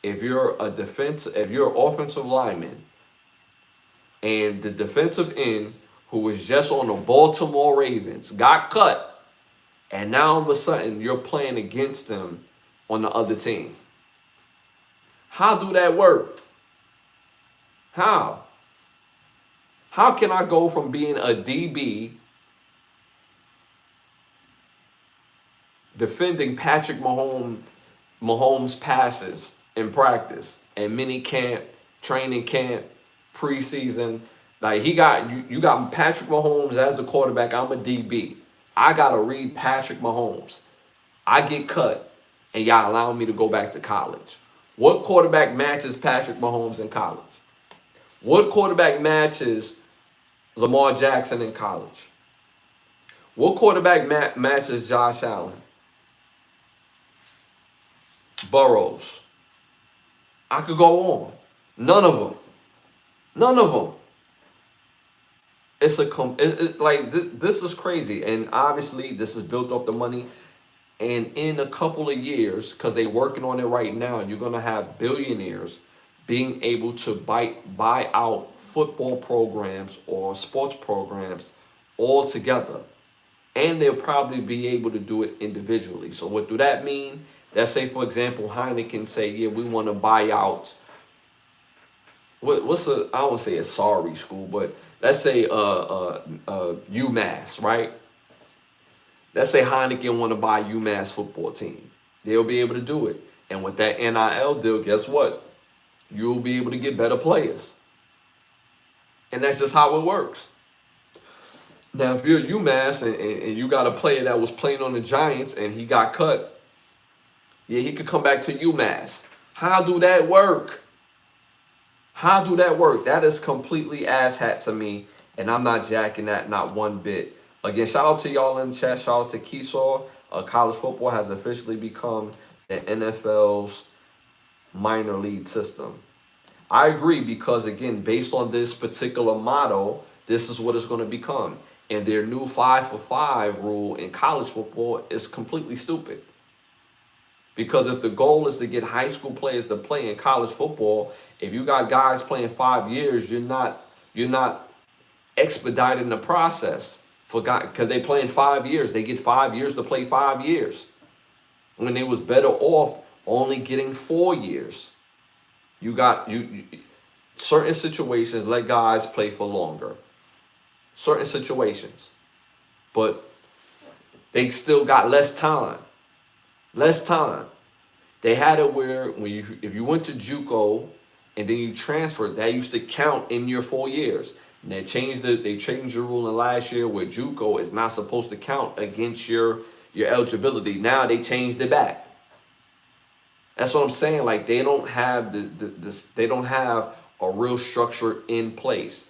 if you're a if you're an offensive lineman and the defensive end who was just on the Baltimore Ravens got cut, and now all of a sudden you're playing against them on the other team? How do that work? How? How can I go from being a DB defending Patrick Mahomes passes in practice and mini camp, training camp, preseason? Like, you got Patrick Mahomes as the quarterback. I'm a DB. I gotta read Patrick Mahomes. I get cut, and y'all allow me to go back to college. What quarterback matches Patrick Mahomes in college? What quarterback matches Lamar Jackson in college. What quarterback matches Josh Allen? Burrows. I could go on. None of them. None of them. It's like this is crazy, and obviously this is built off the money. And in a couple of years, because they're working on it right now, you're gonna have billionaires being able to buy out football programs or sports programs all together, and they'll probably be able to do it individually. So what do that mean? Let's say, for example, Heineken say, yeah, we want to buy out what's a, I don't want to say a sorry school, but let's say UMass, right? Let's say Heineken want to buy UMass football team. They'll be able to do it. And with that NIL deal, guess what? You'll be able to get better players. And that's just how it works. Now, if you're UMass and you got a player that was playing on the Giants and he got cut, yeah, he could come back to UMass. How do that work? How do that work? That is completely asshat to me, and I'm not jacking that not one bit. Again, shout out to y'all in the chat. Shout out to Keesaw. College football has officially become the NFL's minor league system. I agree because, again, based on this particular model, this is what it's going to become. And their new 5-for-5 rule in college football is completely stupid. Because if the goal is to get high school players to play in college football, if you got guys playing 5 years, you're not expediting the process for guys because they play in 5 years. They get 5 years to play 5 years. When they was better off only getting 4 years. You certain situations let guys play for longer. Certain situations. But they still got less time. Less time. They had it where if you went to JUCO and then you transferred, that used to count in your 4 years. And they changed the rule in last year where JUCO is not supposed to count against your eligibility. Now they changed it back. That's what I'm saying. Like they don't have they don't have a real structure in place.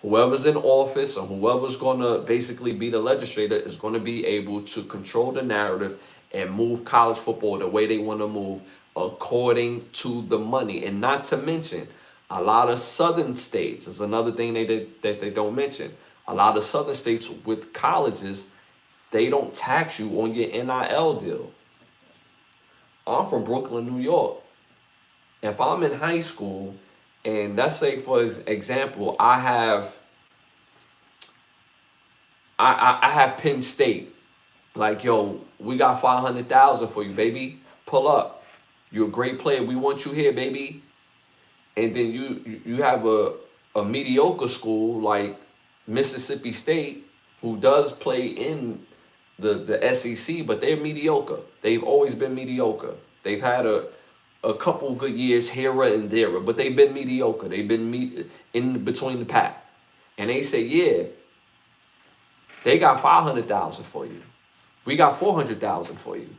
Whoever's in office or whoever's going to basically be the legislator is going to be able to control the narrative and move college football the way they want to move according to the money. And not to mention, a lot of southern states is another thing that they don't mention. A lot of southern states with colleges, they don't tax you on your NIL deal. I'm from Brooklyn, New York. If I'm in high school, and let's say, for example, I have Penn State. Like, yo, we got 500,000 for you, baby. Pull up. You're a great player. We want you here, baby. And then you have a mediocre school like Mississippi State who does play in the SEC, but they're mediocre. They've always been mediocre. They've had a couple good years here and there, but they've been mediocre. They've been in between the pack. And they say, yeah, they got 500,000 for you. We got 400,000 for you.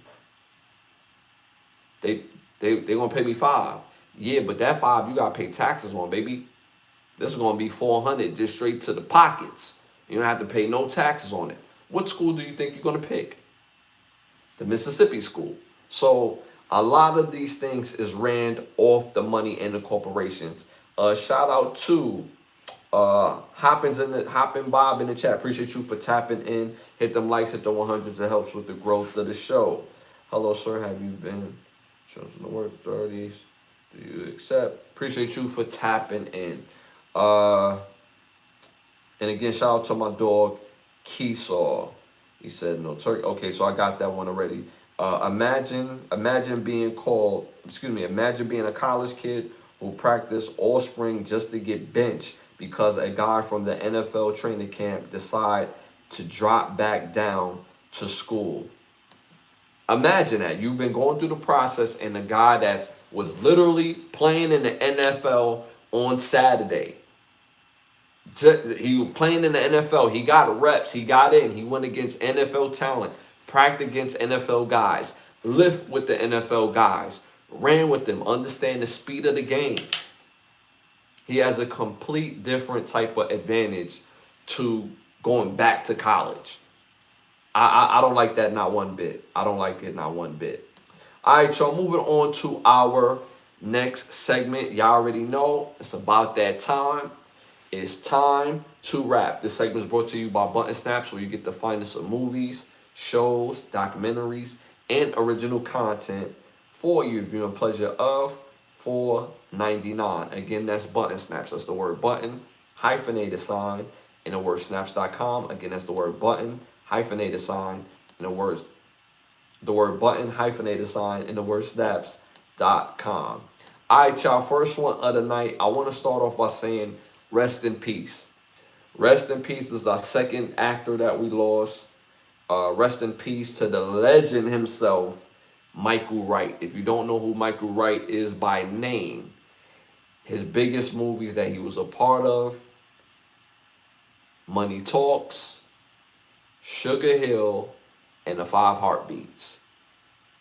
They gonna pay me 5. Yeah, but that 5 you gotta pay taxes on, baby. This is gonna be 400 just straight to the pockets. You don't have to pay no taxes on it. What school do you think you're gonna pick? The Mississippi school. So a lot of these things is ran off the money and the corporations. Shout out to Hoppin Bob in the chat. Appreciate you for tapping in. Hit them likes, hit the 100s. It helps with the growth of the show. Hello, sir. Have you been chosen to work 30s? Do you accept? Appreciate you for tapping in. And again, shout out to my dog, Keesaw. He said no turkey. Okay, so I got that one already. Imagine being a college kid who practiced all spring just to get benched because a guy from the NFL training camp decide to drop back down to school. Imagine that. You've been going through the process and the guy that was literally playing in the NFL on Saturday. He was playing in the NFL. He got reps. He got in. He went against NFL talent. Practiced against NFL guys. Lift with the NFL guys. Ran with them. Understand the speed of the game. He has a complete different type of advantage to going back to college. I don't like that not one bit. I don't like it not one bit. All right, y'all, moving on to our next segment. Y'all already know it's about that time. It's time to rap. This segment is brought to you by Button Snaps, where you get the finest of movies, shows, documentaries, and original content for your viewing pleasure of $4.99. Again, that's Button Snaps. That's the word button, hyphenated sign, and the word snaps.com. Again, that's the word button, hyphenated sign, and the word button, hyphenated sign, and the word snaps.com. All right, y'all, first one of the night. I want to start off by saying rest in peace. Rest in peace is our second actor that we lost. Rest in peace to the legend himself, Michael Wright. If you don't know who Michael Wright is by name, his biggest movies that he was a part of: Money Talks, Sugar Hill, and The Five Heartbeats.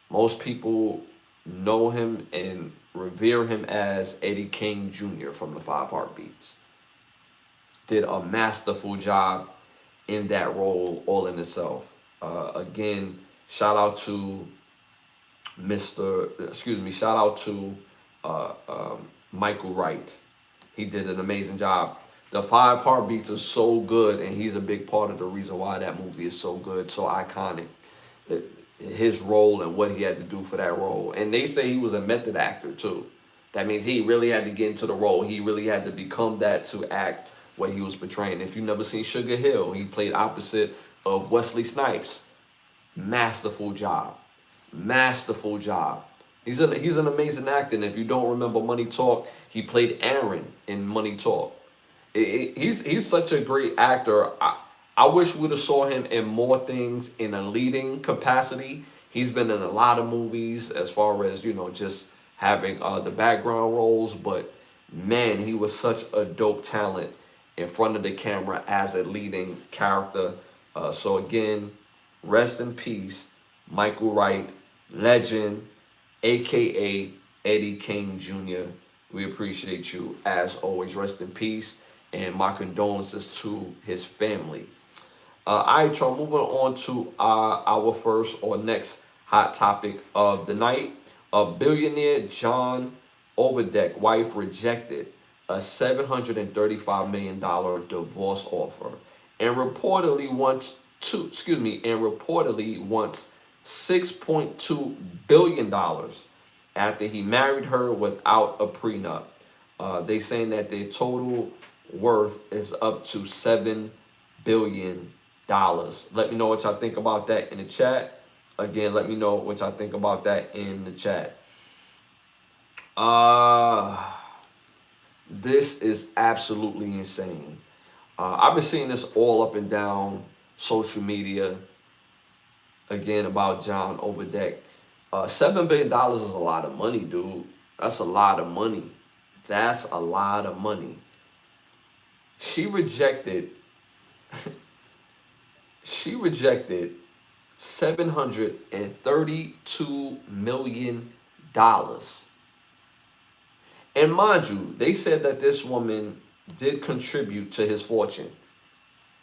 Most people know him and revere him as Eddie King Jr. from The Five Heartbeats. Did a masterful job in that role all in itself. Again, shout out to Michael Wright. He did an amazing job. The Five Heartbeats is so good, and he's a big part of the reason why that movie is so good, so iconic. His role and what he had to do for that role. And they say he was a method actor too. That means he really had to get into the role. He really had to become that to act what he was portraying. If you've never seen Sugar Hill, he played opposite of Wesley Snipes. Masterful job. Masterful job. He's an amazing actor. And if you don't remember Money Talk, he played Aaron in Money Talk. He's such a great actor. I wish we'd have saw him in more things in a leading capacity. He's been in a lot of movies as far as, just having the background roles. But, man, he was such a dope talent in front of the camera as a leading character. So, again, rest in peace, Michael Wright, legend, a.k.a. Eddie King Jr. We appreciate you. As always, rest in peace. And my condolences to his family. All right, y'all, moving on to our first or next hot topic of the night. Billionaire John Overdeck wife rejected a $735 million divorce offer and reportedly wants $6.2 billion after he married her without a prenup. They saying that their total worth is up to $7 billion. Let me know what y'all think about that in the chat. Again, let me know what y'all think about that in the chat. This is absolutely insane. I've been seeing this all up and down social media. Again, about John Overdeck. $7 billion is a lot of money, dude. That's a lot of money. That's a lot of money. She rejected $732 million. And mind you, they said that this woman did contribute to his fortune.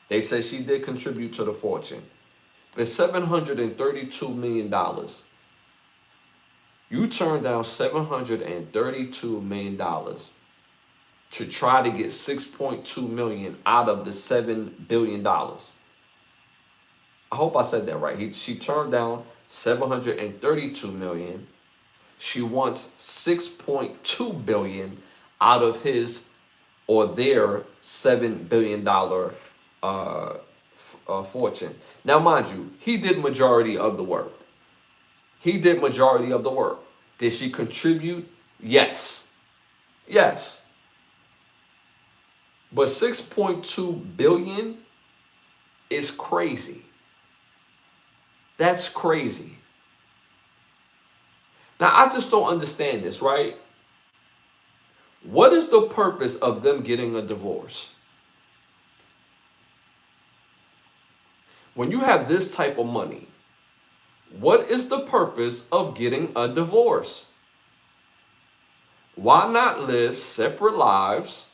They said she did contribute to the fortune. But $732 million. You turned down $732 million to try to get $6.2 million out of the $7 billion. I hope I said that right. She turned down $732 million. She wants $6.2 billion out of his or their $7 billion fortune. Now, mind you, he did majority of the work. Did she contribute? Yes. Yes. But $6.2 billion is crazy. That's crazy. Now, I just don't understand this, right? What is the purpose of them getting a divorce? When you have this type of money, what is the purpose of getting a divorce? Why not live separate lives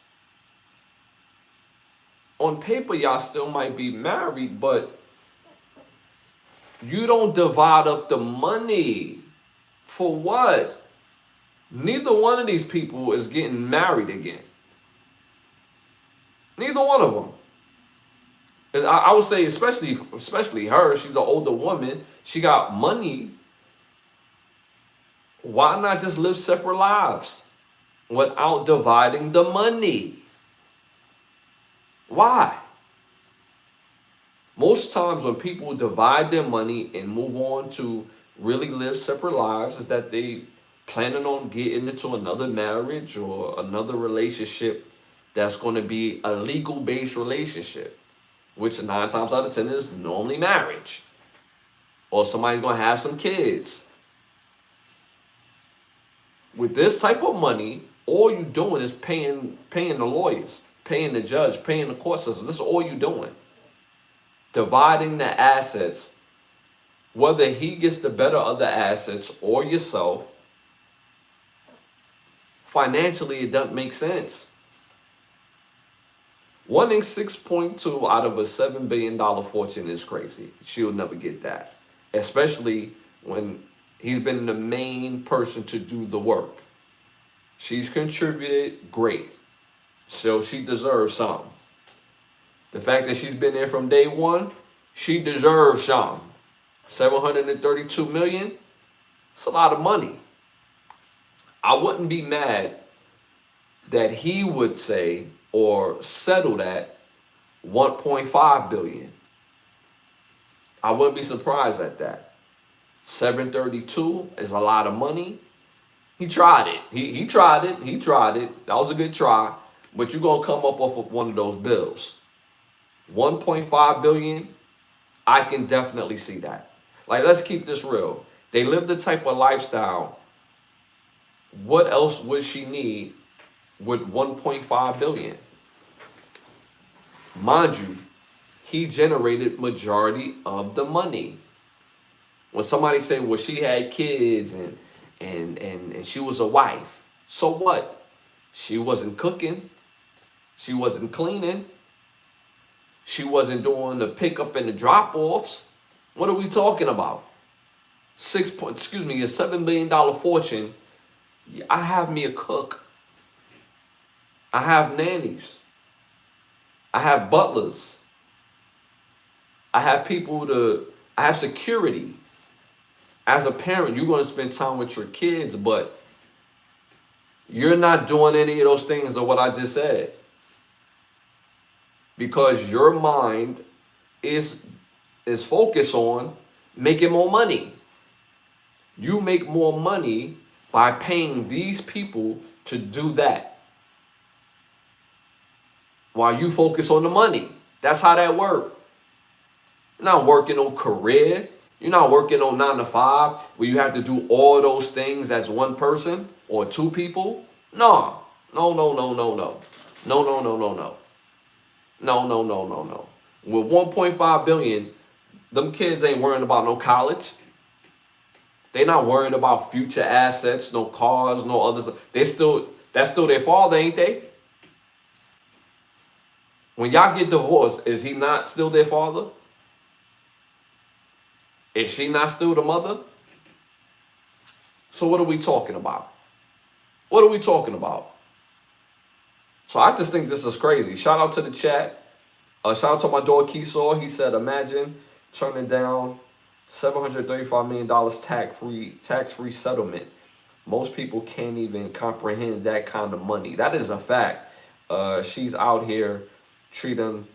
on paper, y'all still might be married, but you don't divide up the money. For what? Neither one of these people is getting married again. Neither one of them. I would say, especially her. She's an older woman. She got money. Why not just live separate lives without dividing the money? Why? Most times when people divide their money and move on to really live separate lives, is that they planning on getting into another marriage or another relationship that's going to be a legal based relationship, which 9 times out of 10 is normally marriage, or somebody's going to have some kids. With this type of money, all you doing is paying the lawyers, paying the judge, paying the court system. This is all you doing. Dividing the assets, whether he gets the better of the assets or yourself, financially it doesn't make sense. Wanting 6.2 out of a $7 billion fortune is crazy. She'll never get that, especially when he's been the main person to do the work. She's contributed great, so she deserves some. The fact that she's been there from day one, she deserves some. 732 million, it's a lot of money. I wouldn't be mad that he would say or settle at 1.5 billion. I wouldn't be surprised at that. 732 is a lot of money. He tried it. He tried it. He tried it. That was a good try. But you're going to come up off of one of those bills. 1.5 billion, I can definitely see that. Like, let's keep this real. They live the type of lifestyle. What else would she need with 1.5 billion? Mind you, he generated majority of the money. When somebody say, well, she had kids and she was a wife, so what? She wasn't cooking. She wasn't cleaning. She wasn't doing the pickup and the drop-offs. What are we talking about? A $7 billion fortune. I have me a cook. I have nannies. I have butlers. I have I have security. As a parent, you're going to spend time with your kids, but you're not doing any of those things of what I just said. Because your mind is focused on making more money. You make more money by paying these people to do that, while you focus on the money. That's how that works. You're not working on career. You're not working on 9 to 5 where you have to do all those things as one person or 2 people. No. No. With 1.5 billion, them kids ain't worrying about no college. They not worried about future assets, no cars, no others. That's still their father, ain't they? When y'all get divorced, is he not still their father? Is she not still the mother? So what are we talking about? What are we talking about? So I just think this is crazy. Shout out to the chat. Shout out to my dog Keesaw. He said, imagine turning down $735 million tax-free settlement. Most people can't even comprehend that kind of money. That is a fact. She's out here treating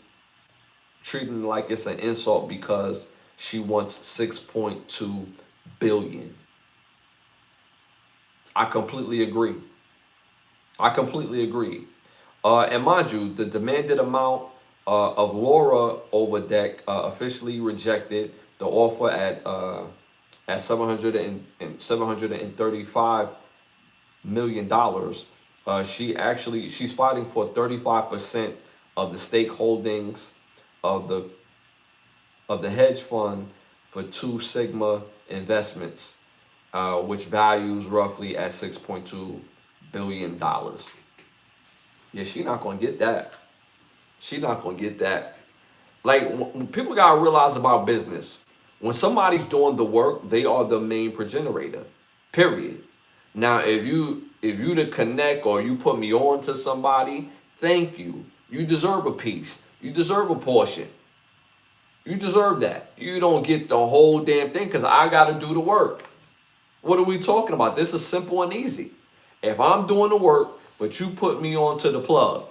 like it's an insult because she wants 6.2 billion. I completely agree. And mind you, the demanded amount of Laura over deck officially rejected the offer at $735 million. She's fighting for 35% of the stake holdings of the hedge fund for 2 Sigma Investments, which values roughly at $6.2 billion. Yeah, she's not going to get that. She's not gonna get that. Like, people gotta realize about business. When somebody's doing the work, they are the main progenitor. Period. Now, if you to connect or you put me on to somebody, thank you. You deserve a piece. You deserve a portion. You deserve that. You don't get the whole damn thing because I got to do the work. What are we talking about? This is simple and easy. If I'm doing the work, but you put me on to the plug,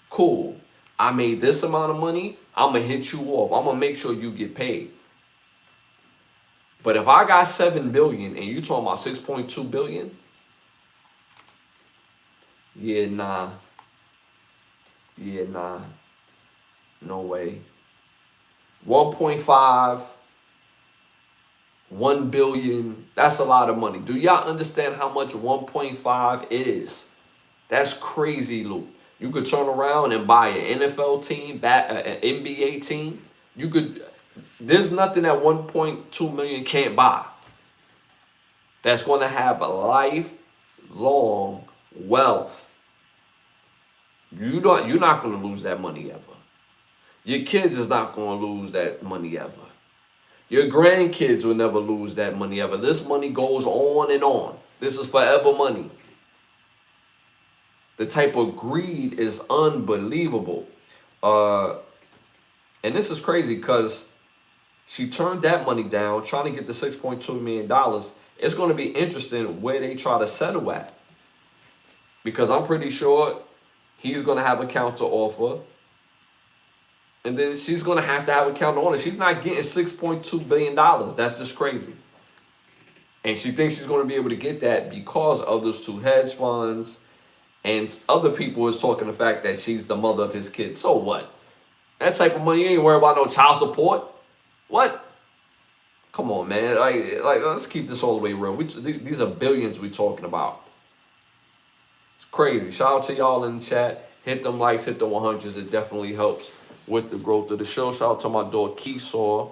cool. I made this amount of money. I'm going to hit you off. I'm going to make sure you get paid. But if I got 7 billion and you talking about 6.2 billion, yeah, nah. Yeah, nah. No way. 1.5, 1 billion, that's a lot of money. Do y'all understand how much 1.5 is? That's crazy, Luke. You could turn around and buy an NFL team, an NBA team. You could, there's nothing that 1.2 million can't buy that's going to have a lifelong wealth. You're not going to lose that money ever. Your kids is not going to lose that money ever. Your grandkids will never lose that money ever. This money goes on and on. This is forever money. The type of greed is unbelievable. And this is crazy because she turned that money down, trying to get the $6.2 million. It's going to be interesting where they try to settle at. Because I'm pretty sure he's going to have a counter offer. And then she's going to have a counter on it. She's not getting $6.2 billion. That's just crazy. And she thinks she's going to be able to get that because of those two hedge funds. And other people is talking the fact that she's the mother of his kids. So what? That type of money, you ain't worried about no child support. What? Come on, man. Like let's keep this all the way real. These are billions we talking about. It's crazy. Shout out to y'all in the chat. Hit them likes, hit the 100s. It definitely helps with the growth of the show. Shout out to my dog Keesaw.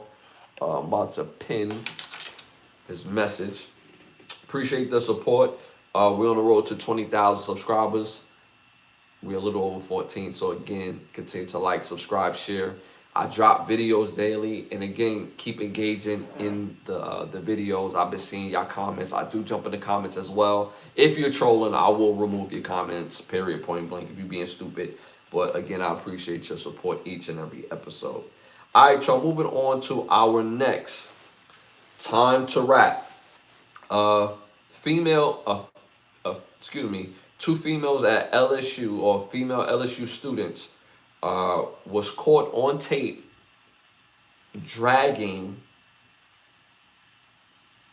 I'm about to pin his message. Appreciate the support. We're on the road to 20,000 subscribers. We're a little over 14. So again, continue to like, subscribe, share. I drop videos daily, and again, keep engaging in the videos. I've been seeing y'all comments. I do jump in the comments as well. If you're trolling, I will remove your comments. Period. Point blank. If you're being stupid. But again, I appreciate your support each and every episode. All right, y'all. Moving on to our next time to rap. Two females at LSU, or female LSU students, was caught on tape dragging,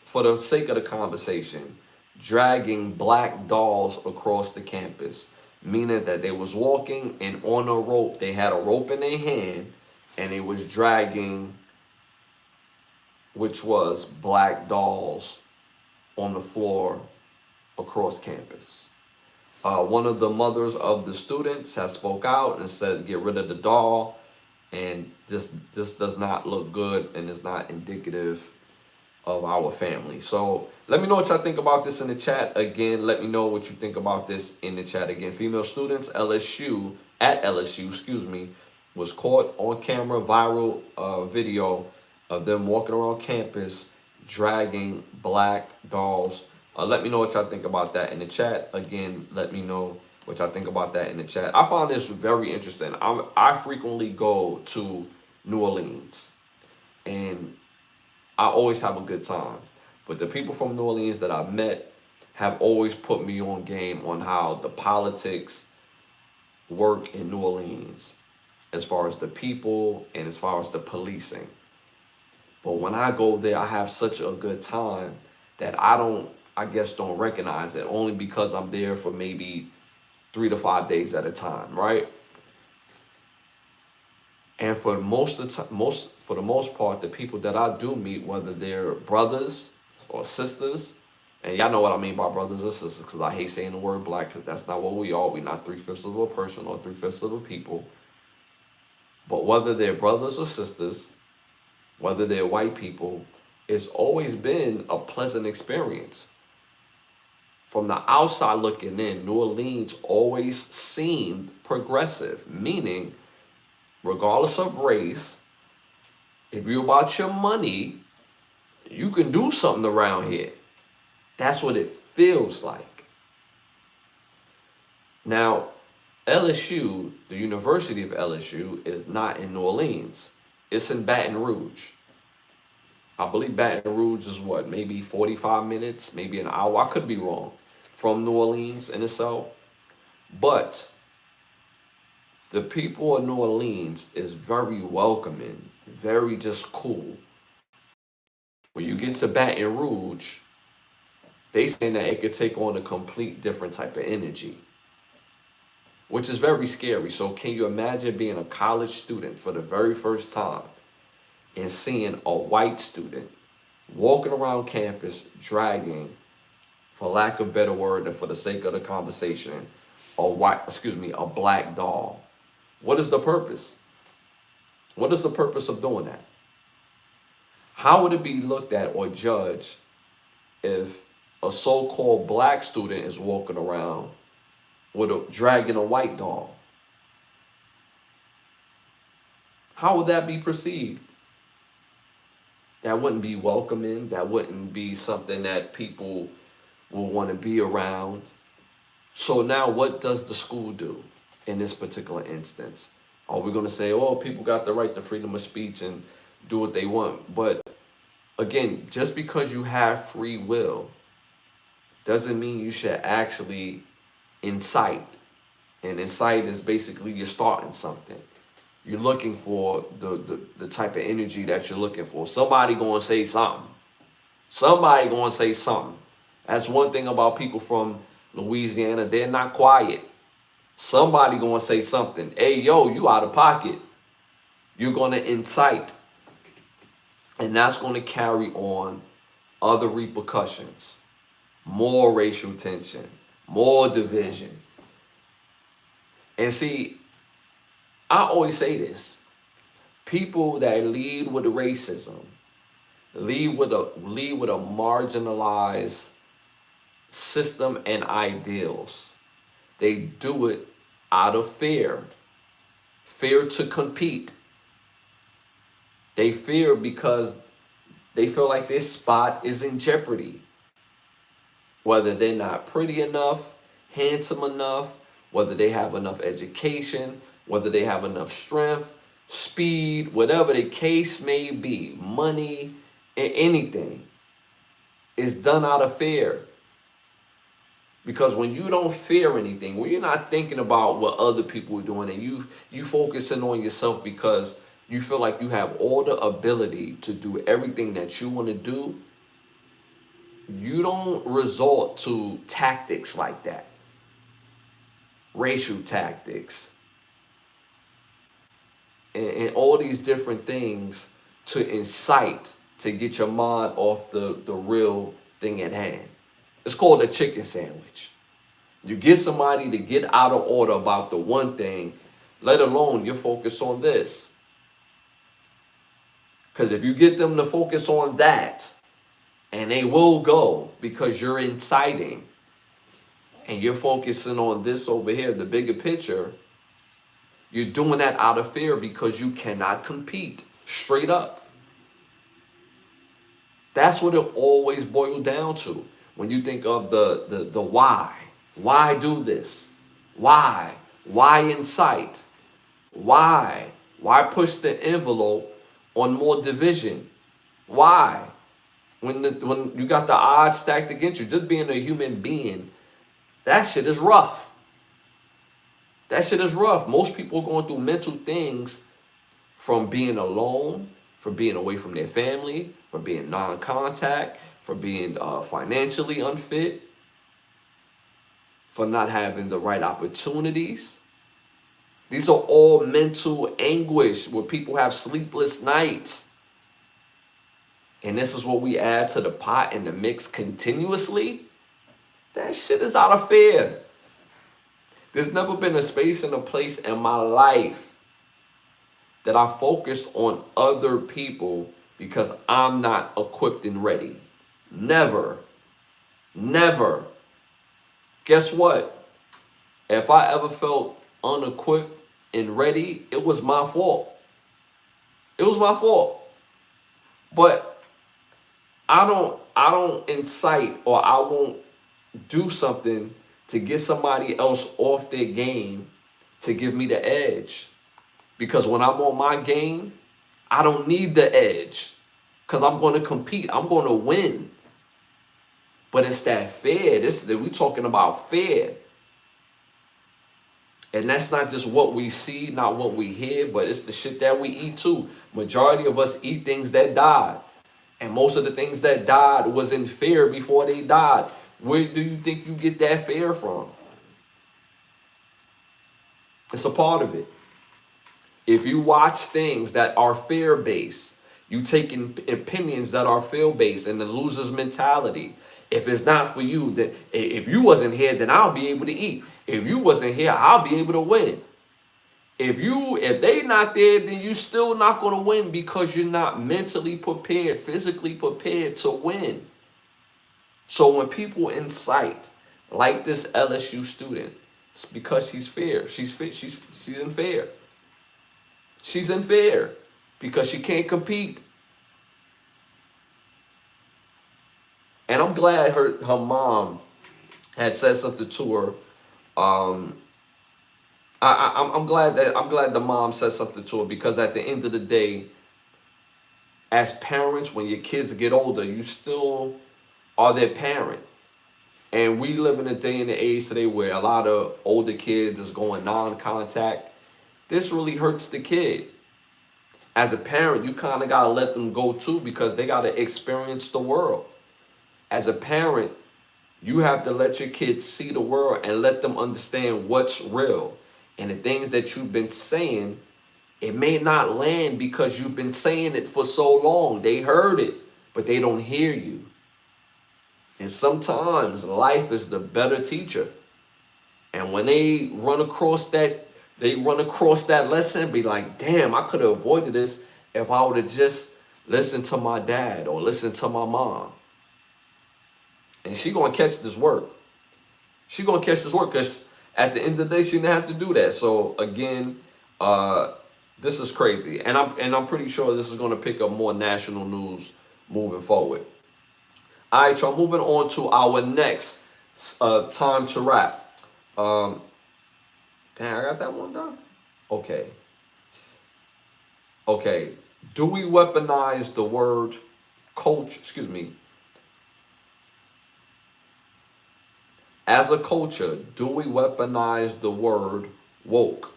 for the sake of the conversation, dragging black dolls across the campus. Meaning that they was walking and on a rope, they had a rope in their hand and they was dragging, which was black dolls on the floor across campus. One of the mothers of the students has spoke out and said, get rid of the doll. And this does not look good and is not indicative of our family. So let me know what y'all think about this in the chat. Again, let me know what you think about this in the chat. Again, female students, at LSU, was caught on camera, viral video of them walking around campus dragging black dolls. Let me know what y'all think about that in the chat. Again, let me know what y'all think about that in the chat. I found this very interesting. I frequently go to New Orleans, and I always have a good time. But the people from New Orleans that I've met have always put me on game on how the politics work in New Orleans, as far as the people and as far as the policing. But when I go there, I have such a good time that I guess don't recognize it, only because I'm there for maybe 3 to 5 days at a time, right? And for the most part, the people that I do meet, whether they're brothers or sisters, and y'all know what I mean by brothers or sisters, because I hate saying the word black, because that's not what we are. We're not 3/5 of a person or 3/5 of a people. But whether they're brothers or sisters, whether they're white people, it's always been a pleasant experience. From the outside looking in, New Orleans always seemed progressive, meaning regardless of race, if you're about your money, you can do something around here. That's what it feels like. Now, LSU, the University of LSU, is not in New Orleans. It's in Baton Rouge. I believe Baton Rouge is what, maybe 45 minutes, maybe an hour. I could be wrong from New Orleans in itself. But the people of New Orleans is very welcoming, very just cool. When you get to Baton Rouge, they say that it could take on a complete different type of energy, which is very scary. So can you imagine being a college student for the very first time and seeing a white student walking around campus dragging, for lack of a better word and for the sake of the conversation, a black doll? What is the purpose? What is the purpose of doing that? How would it be looked at or judged if a so-called black student is walking around with dragging a white doll? How would that be perceived? That wouldn't be welcoming. That wouldn't be something that people will want to be around. So now what does the school do in this particular instance? Are we going to say, oh, people got the right to freedom of speech and do what they want? But again, just because you have free will doesn't mean you should actually incite. And incite is basically you're starting something. You're looking for the type of energy that you're looking for. Somebody going to say something. Somebody going to say something. That's one thing about people from Louisiana. They're not quiet. Somebody going to say something. Hey, yo, you out of pocket. You're going to incite. And that's going to carry on other repercussions. More racial tension. More division. And see, I always say this. People that lead with racism, lead with a marginalized system and ideals. They do it out of fear. Fear to compete. They fear because they feel like their spot is in jeopardy. Whether they're not pretty enough, handsome enough, whether they have enough education, whether they have enough strength, speed, whatever the case may be, money, anything, is done out of fear. Because when you don't fear anything, when you're not thinking about what other people are doing and you focusing on yourself because you feel like you have all the ability to do everything that you want to do, you don't resort to tactics like that. Racial tactics. And all these different things to incite, to get your mind off the real thing at hand. It's called a chicken sandwich. You get somebody to get out of order about the one thing, let alone you focus on this. Because if you get them to focus on that, and they will go because you're inciting, and you're focusing on this over here, the bigger picture, you're doing that out of fear because you cannot compete, straight up. That's what it always boils down to. When you think of the why. Why do this? Why? Why incite? Why? Why push the envelope on more division? Why? When you got the odds stacked against you, just being a human being, that shit is rough. That shit is rough. Most people are going through mental things from being alone, from being away from their family, from being non-contact, from being financially unfit, for not having the right opportunities. These are all mental anguish where people have sleepless nights. And this is what we add to the pot and the mix continuously. That shit is out of fear. There's never been a space and a place in my life that I focused on other people because I'm not equipped and ready. Never. Never. Guess what? If I ever felt unequipped and ready, it was my fault. It was my fault. But I don't incite, or I won't do something to get somebody else off their game to give me the edge. Because when I'm on my game, I don't need the edge. Because I'm going to compete. I'm going to win. But it's that fear. We talking about fear. And that's not just what we see, not what we hear, but it's the shit that we eat too. Majority of us eat things that died. And most of the things that died was in fear before they died. Where do you think you get that fear from? It's a part of it. If you watch things that are fear-based, you take in opinions that are fear-based and the loser's mentality. If it's not for you, then if you wasn't here, then I'll be able to eat. If you wasn't here, I'll be able to win. If they not there, then you still not going to win because you're not mentally prepared, physically prepared to win. So when people incite, like this LSU student, it's because she's fair. She's in fear. She's in fear because she can't compete. And I'm glad her mom had said something to her. I'm glad the mom said something to her, because at the end of the day, as parents, when your kids get older, you still are their parent. And we live in a day and age today where a lot of older kids is going non-contact. This really hurts the kid. As a parent, you kind of got to let them go too, because they got to experience the world. As a parent, you have to let your kids see the world and let them understand what's real. And the things that you've been saying, it may not land because you've been saying it for so long. They heard it, but they don't hear you. And sometimes life is the better teacher. And when they run across that lesson, be like, damn, I could have avoided this if I would have just listened to my dad or listened to my mom. And she gonna catch this work. She gonna catch this work because at the end of the day, she didn't have to do that. So again, this is crazy, and I'm pretty sure this is gonna pick up more national news moving forward. All right, y'all. Moving on to our next time to rap. Damn, I got that one done. Okay. Do we weaponize the word culture? Excuse me. As a culture, do we weaponize the word woke?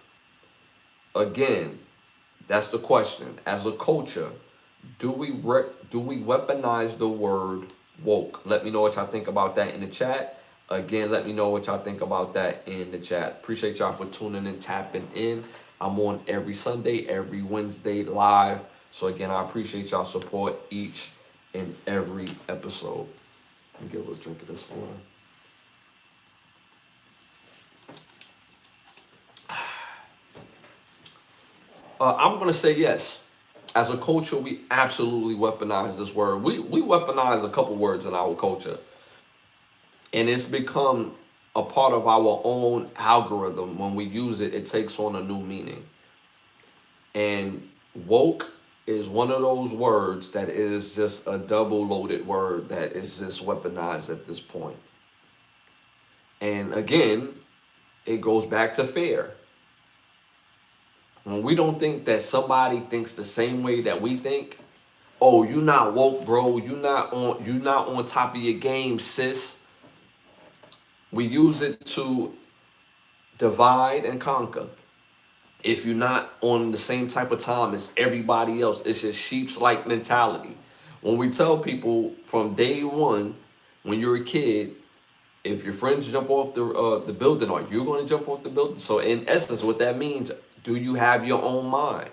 Again, that's the question. As a culture, do we weaponize the word woke? Let me know what y'all think about that in the chat. Again, let me know what y'all think about that in the chat. Appreciate y'all for tuning and tapping in. I'm on every Sunday, every Wednesday live. So again, I appreciate y'all support each and every episode. Let me get a little drink of this water. I'm going to say yes. As a culture, we absolutely weaponize this word. We weaponize a couple words in our culture. And it's become a part of our own algorithm. When we use it, it takes on a new meaning. And woke is one of those words that is just a double-loaded word that is just weaponized at this point. And again, it goes back to fear. When we don't think that somebody thinks the same way that we think, oh, you not woke, bro. You not on top of your game, sis. We use it to divide and conquer. If you're not on the same type of time as everybody else, it's just sheep's-like mentality. When we tell people from day one, when you're a kid, if your friends jump off the building, are you going to jump off the building? So in essence, what that means, do you have your own mind?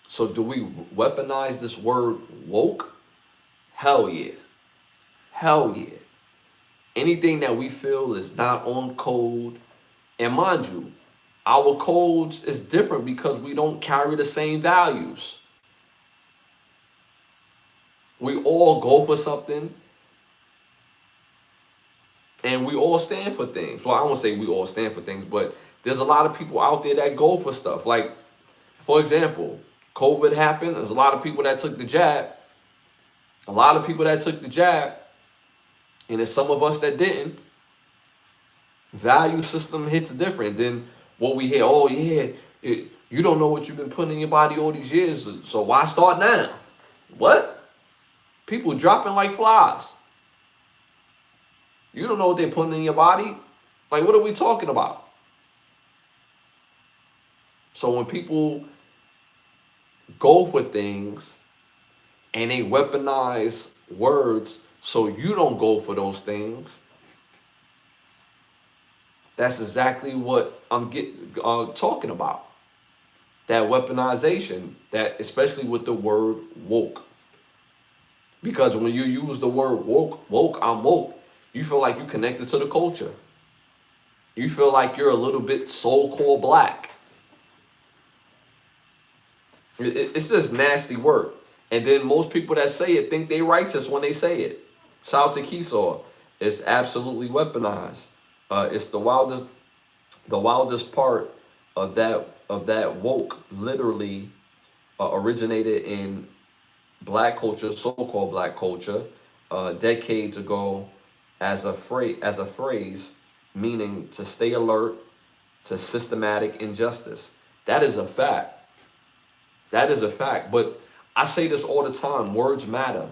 So do we weaponize this word woke? Hell yeah. Hell yeah. Anything that we feel is not on code, and mind you, our codes is different because we don't carry the same values. We all go for something, and we all stand for things. Well, I won't say we all stand for things, but There's a lot of people out there that go for stuff. Like, for example, COVID happened. There's a lot of people that took the jab. A lot of people that took the jab. And there's some of us that didn't. Value system hits different than what we hear. Oh, yeah, you don't know what you've been putting in your body all these years, so why start now? What? People dropping like flies. You don't know what they're putting in your body? Like, what are we talking about? So when people go for things and they weaponize words so you don't go for those things, that's exactly what I'm talking about. That weaponization, that especially with the word woke. Because when you use the word woke, I'm woke, you feel like you're connected to the culture. You feel like you're a little bit so-called black. It's just nasty work. And then most people that say it think they righteous when they say it. Shout out to Keesaw. It's absolutely weaponized. It's the wildest part of that woke literally originated in black culture, so-called black culture, decades ago, as a phrase meaning to stay alert to systematic injustice. That is a fact. That is a fact. But I say this all the time: words matter,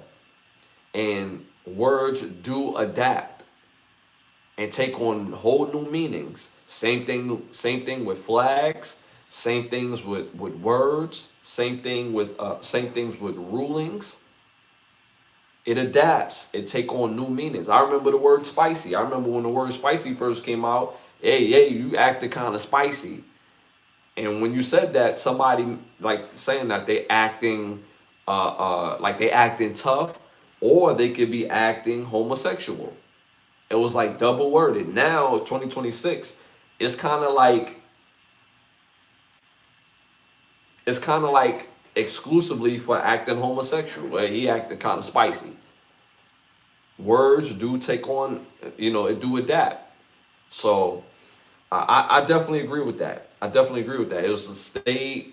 and words do adapt and take on whole new meanings. Same thing with flags. Same things with words. Same things with rulings. It adapts. It take on new meanings. I remember the word spicy. I remember when the word spicy first came out. Hey, you acted kind of spicy. And when you said that, somebody like saying that they acting like they acting tough, or they could be acting homosexual. It was like double worded. Now, 2026, it's kind of like exclusively for acting homosexual, where he acted kind of spicy. Words do take on, it do adapt. So I definitely agree with that. It was to stay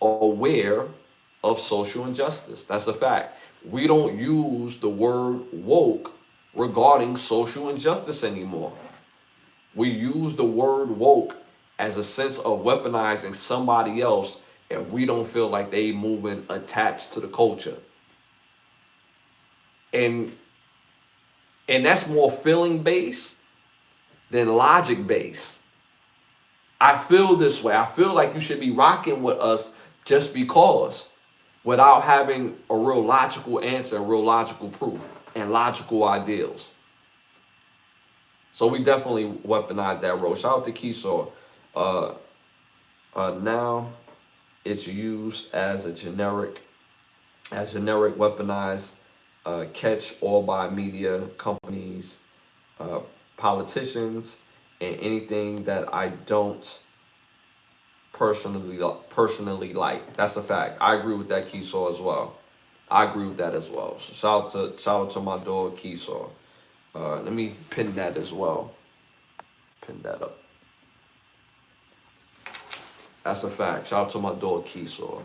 aware of social injustice. That's a fact. We don't use the word woke regarding social injustice anymore. We use the word woke as a sense of weaponizing somebody else if we don't feel like they moving attached to the culture. And that's more feeling based than logic based. I feel this way. I feel like you should be rocking with us just because, without having a real logical answer, a real logical proof, and logical ideals. So we definitely weaponize that role. Shout out to Keesaw. Now it's used as a generic weaponized catch all by media companies, politicians, and anything that I don't personally like. That's a fact. I agree with that, Keesaw, as well. I agree with that as well. So shout out to my dog Keesaw. Let me pin that as well. Pin that up. That's a fact. Shout out to my dog Keesaw.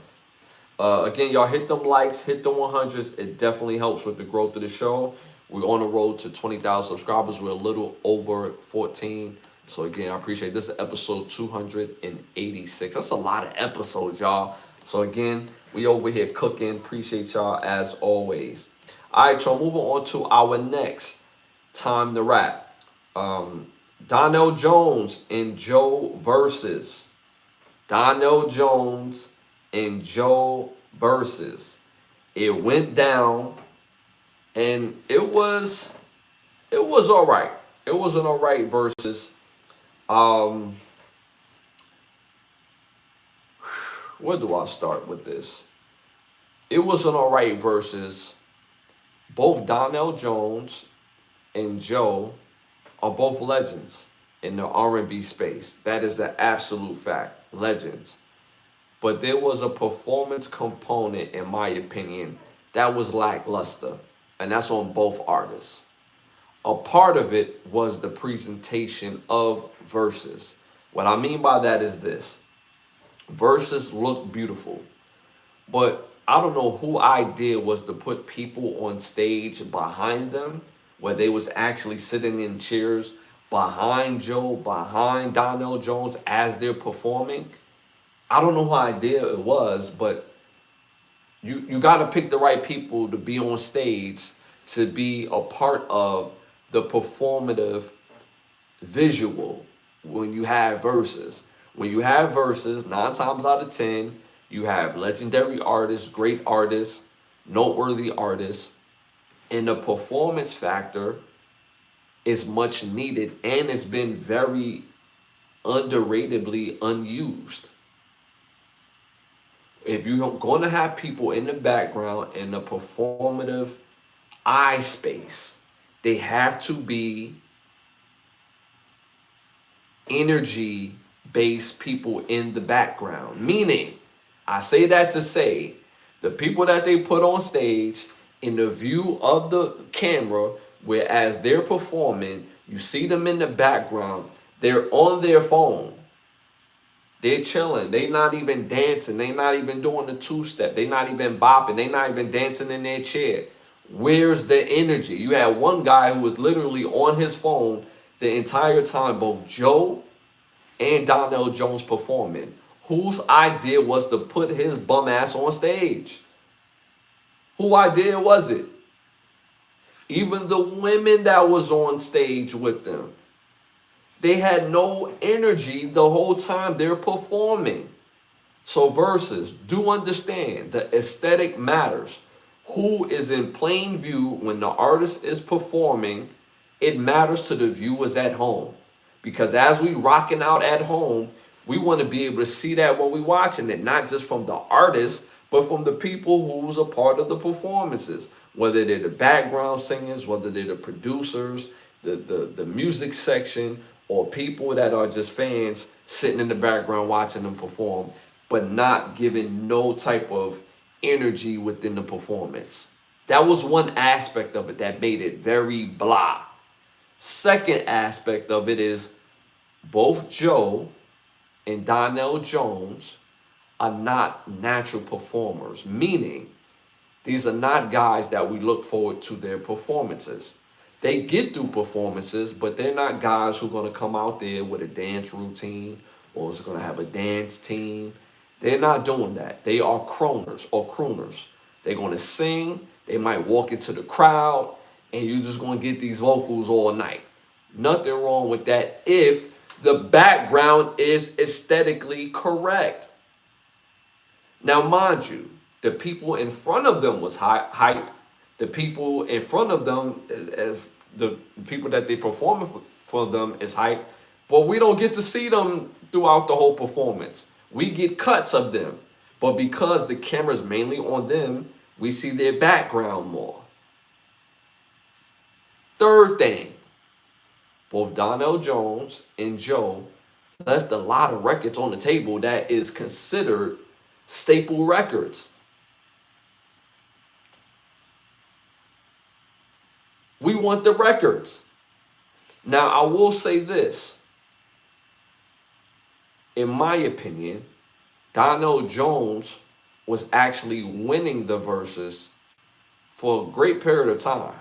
Again, y'all hit them likes, hit the 100s. It definitely helps with the growth of the show. We're on the road to 20,000 subscribers. We're a little over 14. So again, I appreciate this. Is episode 286. That's a lot of episodes, y'all. So again, we over here cooking. Appreciate y'all as always. All right, y'all, moving on to our next time to rap. Donnell Jones and Joe versus. Donnell Jones and Joe versus. It went down, and it was all right. It was an all right versus. Where do I start with this? It was an all right versus. Both Donnell Jones and Joe are both legends in the R&B space. That is the absolute fact. Legends. But there was a performance component, in my opinion, that was lackluster. And that's on both artists. A part of it was the presentation of verses. What I mean by that is this. Verses look beautiful, but I don't know who idea was to put people on stage behind them, where they was actually sitting in chairs behind Joe, behind Donnell Jones as they're performing. I don't know who idea it was, but you got to pick the right people to be on stage to be a part of the performative visual when you have verses. When you have verses, 9 times out of 10, you have legendary artists, great artists, noteworthy artists, and the performance factor is much needed and it's been very underratedly unused. If you're going to have people in the background in the performative eye space, they have to be energy based people in the background. Meaning, I say that to say, the people that they put on stage in the view of the camera, whereas they're performing, you see them in the background, they're on their phone. They're chilling. They not even dancing. They not even doing the two-step. They not even bopping. They not even dancing in their chair. Where's the energy? You had one guy who was literally on his phone the entire time, both Joe and Donnell Jones performing. Whose idea was to put his bum ass on stage? Whose idea was it? Even the women that was on stage with them, they had no energy the whole time they're performing. So verses, do understand the aesthetic matters. Who is in plain view when the artist is performing, it matters to the viewers at home. Because as we rocking out at home, we want to be able to see that when we watching it, not just from the artist, but from the people who's a part of the performances, whether they're the background singers, whether they're the producers, the music section, or people that are just fans sitting in the background watching them perform, but not giving no type of energy within the performance. That was one aspect of it that made it very blah. Second aspect of it is both Joe and Donnell Jones are not natural performers, meaning these are not guys that we look forward to their performances. They get through performances, but they're not guys who are going to come out there with a dance routine or is going to have a dance team. They're not doing that. They are croners or crooners. They're going to sing. They might walk into the crowd, and you're just going to get these vocals all night. Nothing wrong with that if the background is aesthetically correct. Now, mind you, the people in front of them was hype. The people in front of them, the people that they perform for them is hype. But we don't get to see them throughout the whole performance. We get cuts of them. But because the camera's mainly on them, we see their background more. Third thing, both Donnell Jones and Joe left a lot of records on the table that is considered staple records. We want the records. Now, I will say this. In my opinion, Donnell Jones was actually winning the verses for a great period of time.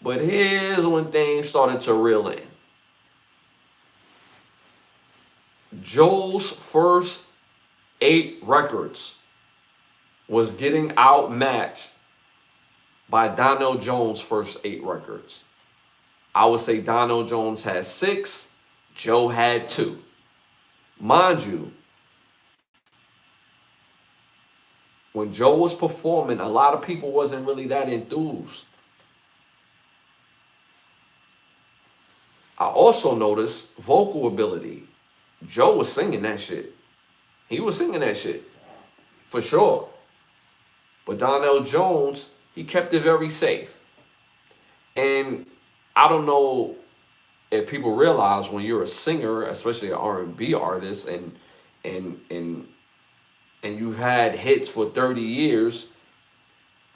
But here's when things started to reel in. Joe's first 8 records was getting outmatched by Donnell Jones' first 8 records. I would say Donnell Jones had 6, Joe had 2. Mind you, when Joe was performing, a lot of people wasn't really that enthused. I also noticed vocal ability. Joe was singing that shit. He was singing that shit, for sure. But Donnell Jones, he kept it very safe. And I don't know if people realize when you're a singer, especially an R&B artist, and you've had hits for 30 years,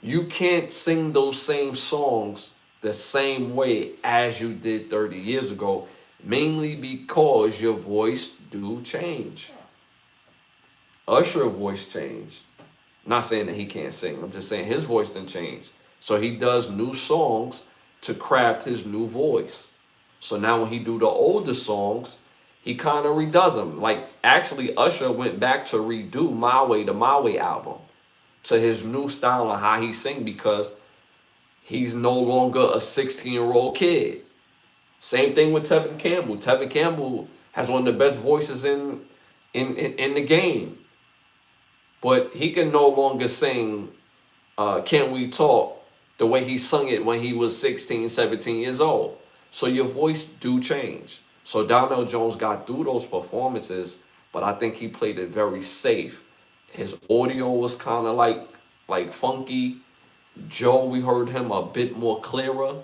you can't sing those same songs the same way as you did 30 years ago mainly because your voice do change. Usher's voice changed. I'm not saying that he can't sing. I'm just saying his voice didn't change. So he does new songs to craft his new voice. So now when he do the older songs, he kind of redoes them. Like actually Usher went back to redo My Way, the My Way album, to his new style of how he sing because he's no longer a 16-year-old kid. Same thing with Tevin Campbell. Tevin Campbell has one of the best voices in the game. But he can no longer sing Can We Talk the way he sung it when he was 16, 17 years old. So your voice do change. So Donnell Jones got through those performances, but I think he played it very safe. His audio was kind of like funky. Joe, we heard him a bit more clearer,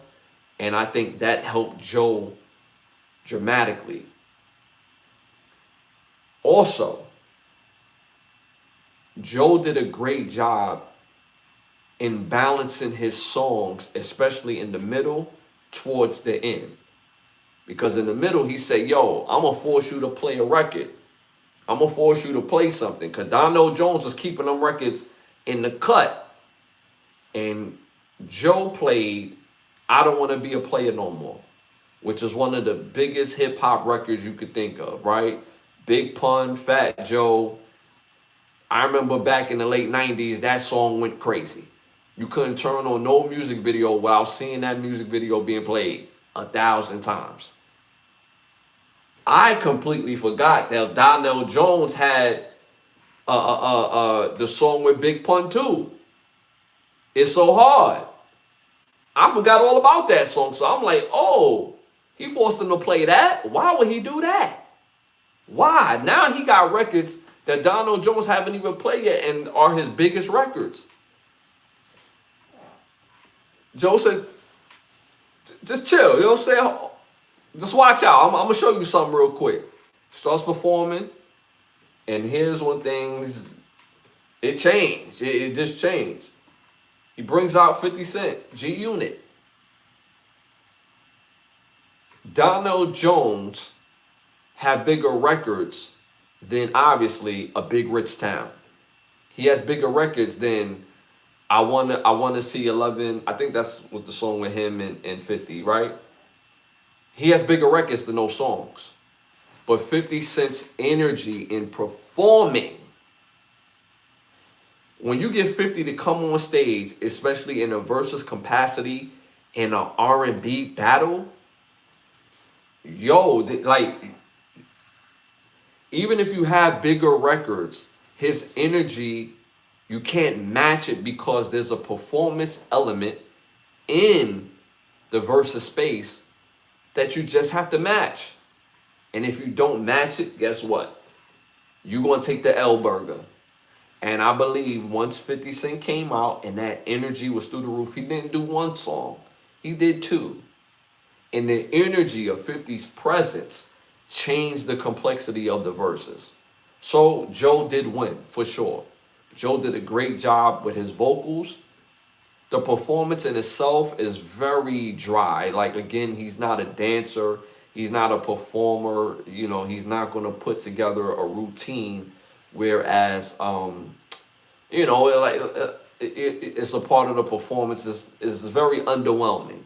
and I think that helped Joe dramatically. Also, Joe did a great job in balancing his songs, especially in the middle towards the end. Because in the middle, he said, yo, I'm going to force you to play a record. I'm going to force you to play something. Because Donnell Jones was keeping them records in the cut. And Joe played I Don't Want to Be a Player No More, which is one of the biggest hip-hop records you could think of, right? Big Pun, Fat Joe. I remember back in the late 90s, that song went crazy. You couldn't turn on no music video without seeing that music video being played 1,000 times. I completely forgot that Donnell Jones had the song with Big Pun too. It's So Hard. I forgot all about that song. So I'm like, oh, he forced him to play that? Why would he do that? Why? Now he got records that Donnell Jones haven't even played yet and are his biggest records. Joe said, just chill, you know what I'm saying? Just watch out. I'm going to show you something real quick. Starts performing, and here's when things, it changed. It just changed. He brings out 50 Cent, G-Unit. Donnell Jones have bigger records than, obviously, A Big Rich Town. He has bigger records than I wanna See 11. I think that's what the song with him and 50, right? He has bigger records than those songs. But 50 Cent's energy in performing, when you get 50 to come on stage, especially in a versus capacity in an R&B battle, yo, like, even if you have bigger records, his energy, you can't match it because there's a performance element in the versus space that you just have to match. And if you don't match it, guess what? You're going to take the L burger. And I believe once 50 Cent came out and that energy was through the roof, he didn't do one song. He did two. And the energy of 50's presence changed the complexity of the verses. So Joe did win, for sure. Joe did a great job with his vocals. The performance in itself is very dry. Like, again, he's not a dancer. He's not a performer. You know, he's not going to put together a routine. Whereas, you know, like it's a part of the performance. Is very underwhelming.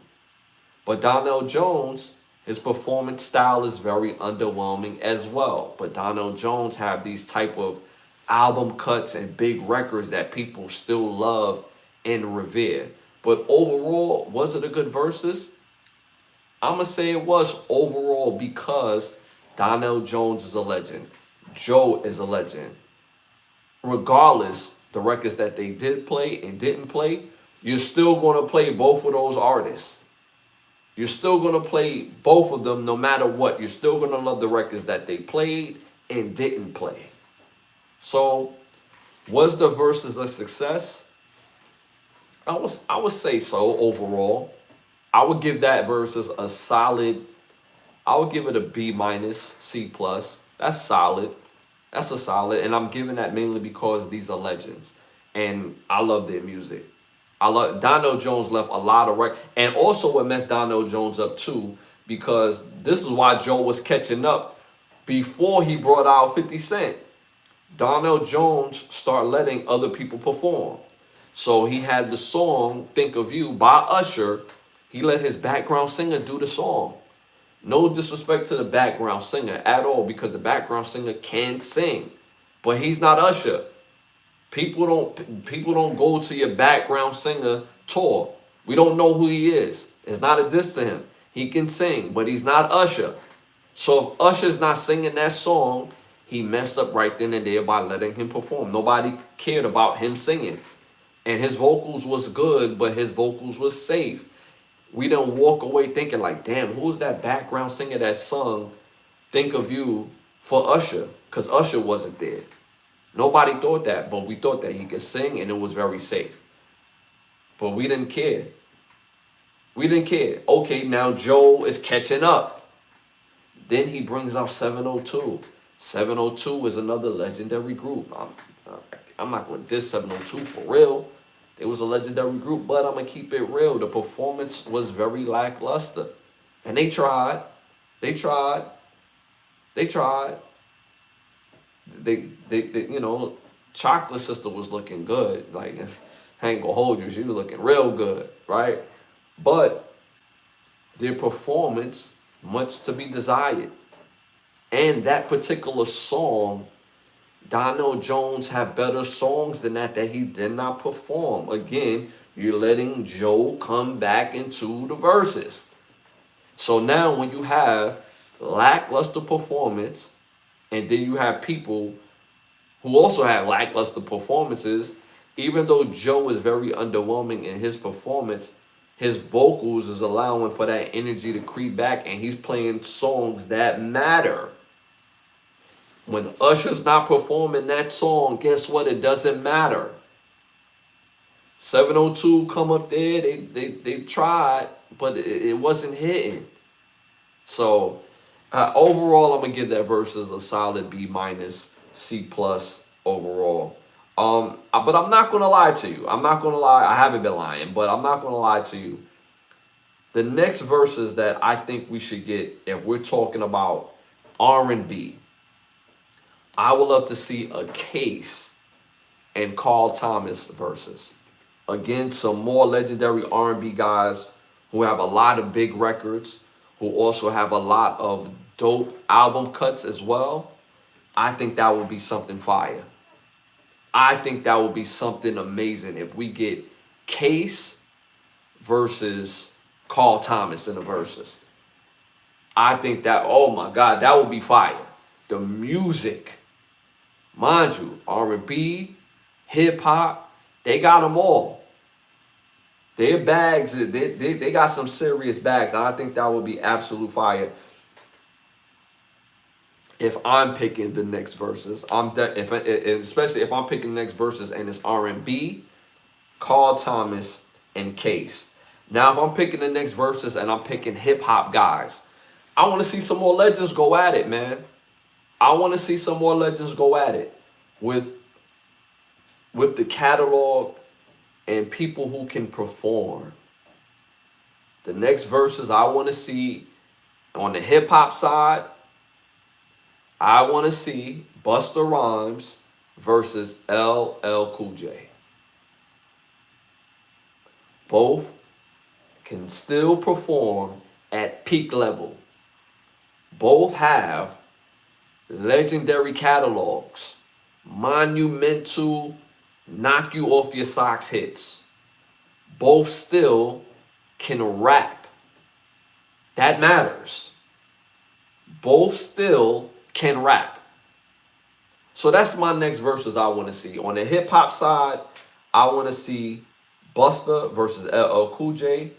But Donnell Jones, his performance style is very underwhelming as well. But Donnell Jones have these type of album cuts and big records that people still love and revere. But overall, was it a good versus? I'm going to say it was overall because Donnell Jones is a legend. Joe is a legend. Regardless, the records that they did play and didn't play, you're still going to play both of those artists. You're still going to play both of them no matter what. You're still going to love the records that they played and didn't play. So, was the versus a success? I would say so overall. I would give that versus a solid, I would give it a B minus, C plus. That's solid. That's a solid. And I'm giving that mainly because these are legends. And I love their music. I love Donnell Jones left a lot of records. And also what messed Donnell Jones up too, because this is why Joe was catching up before he brought out 50 Cent. Darnell Jones started letting other people perform. So he had the song Think of You by Usher. He let his background singer do the song. No disrespect to the background singer at all, because the background singer can sing, but he's not Usher. People don't go to your background singer tour. We don't know who he is. It's not a diss to him. He can sing, but he's not Usher. So if Usher's not singing that song, he messed up right then and there by letting him perform. Nobody cared about him singing. And his vocals was good, but his vocals was safe. We didn't walk away thinking like, damn, who's that background singer that sung Think of You for Usher? Because Usher wasn't there. Nobody thought that, but we thought that he could sing and it was very safe. But we didn't care. We didn't care. Okay, now Joe is catching up. Then he brings out 702. 702 is another legendary group. I'm not going to diss 702 for real. It was a legendary group, but I'm going to keep it real. The performance was very lackluster. And they tried. They you know, Chocolate Sister was looking good. Like, I ain't gonna hold you. She was looking real good, right? But their performance, much to be desired. And that particular song, Darnell Jones had better songs than that he did not perform. Again, you're letting Joe come back into the verses. So now when you have lackluster performance, and then you have people who also have lackluster performances, even though Joe is very underwhelming in his performance, his vocals is allowing for that energy to creep back, and he's playing songs that matter. When Usher's not performing that song, guess what? It doesn't matter. 702 come up there, they tried, but it wasn't hitting. So overall, I'm gonna give that versus a solid B minus, C plus overall. But I'm not gonna lie to you. I'm not gonna lie. I haven't been lying, but I'm not gonna lie to you. The next verses that I think we should get, if we're talking about R&B, I would love to see a Case and Carl Thomas verses. Again, some more legendary R&B guys who have a lot of big records, who also have a lot of dope album cuts as well. I think that would be something fire. I think that would be something amazing if we get Case versus Carl Thomas in the verses. I think that, oh my God, that would be fire. The music, mind you, R&B, hip hop, they got them all. Their bags, they got some serious bags. And I think that would be absolute fire. If I'm picking the next verses, especially if I'm picking the next verses and it's R&B, Carl Thomas and Case. Now, if I'm picking the next verses and I'm picking hip hop guys, I want to see some more legends go at it, man. I want to see some more legends go at it with the catalog and people who can perform. The next verses I want to see on the hip hop side, I want to see Busta Rhymes versus LL Cool J. Both can still perform at peak level. Both have legendary catalogs, monumental, knock you off your socks hits. Both still can rap. That matters. Both still can rap. So that's my next verses I want to see. On the hip hop side, I want to see Busta versus LL Cool J.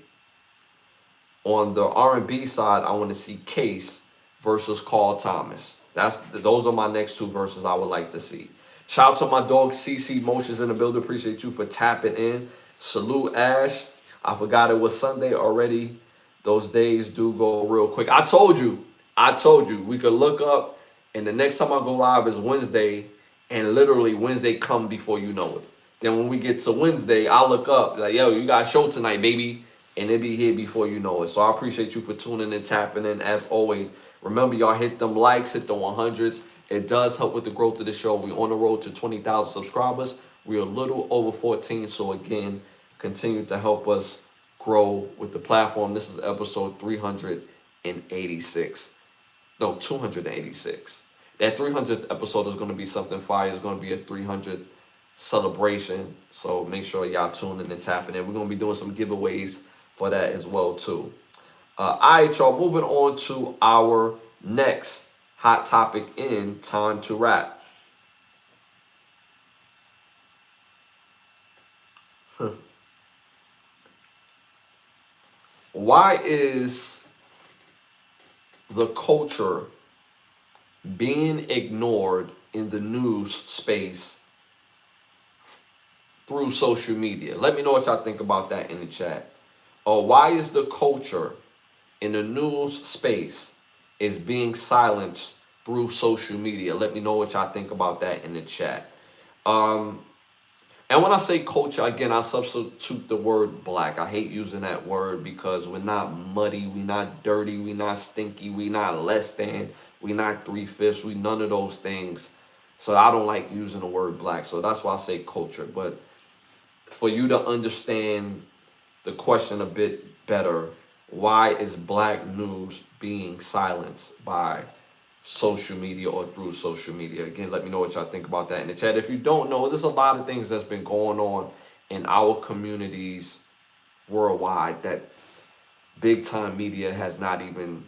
On the R&B side, I want to see Case versus Carl Thomas. Those are my next two verses I would like to see. Shout out to my dog CC Motions in the building. Appreciate you for tapping in. Salute Ash. I forgot it was Sunday already. Those days do go real quick. I told you. We could look up, and the next time I go live is Wednesday, and literally Wednesday come before you know it. Then when we get to Wednesday, I'll look up like, yo, you got a show tonight, baby. and it be here before you know it. So I appreciate you for tuning and tapping in. As always, remember, y'all, hit them likes, hit the 100s. It does help with the growth of the show. We're on the road to 20,000 subscribers. We're a little over 14. So again, continue to help us grow with the platform. This is episode 386. No, 286. That 300th episode is going to be something fire. It's going to be a 300th celebration. So make sure y'all tune in and tapping in. We're going to be doing some giveaways for that as well too. All right, y'all, moving on to our next hot topic in Time to Rap. Why is the culture being ignored in the news space through social media? Let me know what y'all think about that in the chat. Or why is the culture in the news space is being silenced through social media? Let me know what y'all think about that in the chat. And when I say culture, again, I substitute the word black. I hate using that word because we're not muddy, we're not dirty, we're not stinky, we're not less than, we're not 3/5, we none of those things. So I don't like using the word black. So that's why I say culture. But for you to understand the question a bit better, why is black news being silenced by social media or through social media? Again, let me know what y'all think about that in the chat. If you don't know, there's a lot of things that's been going on in our communities worldwide that big time media has not even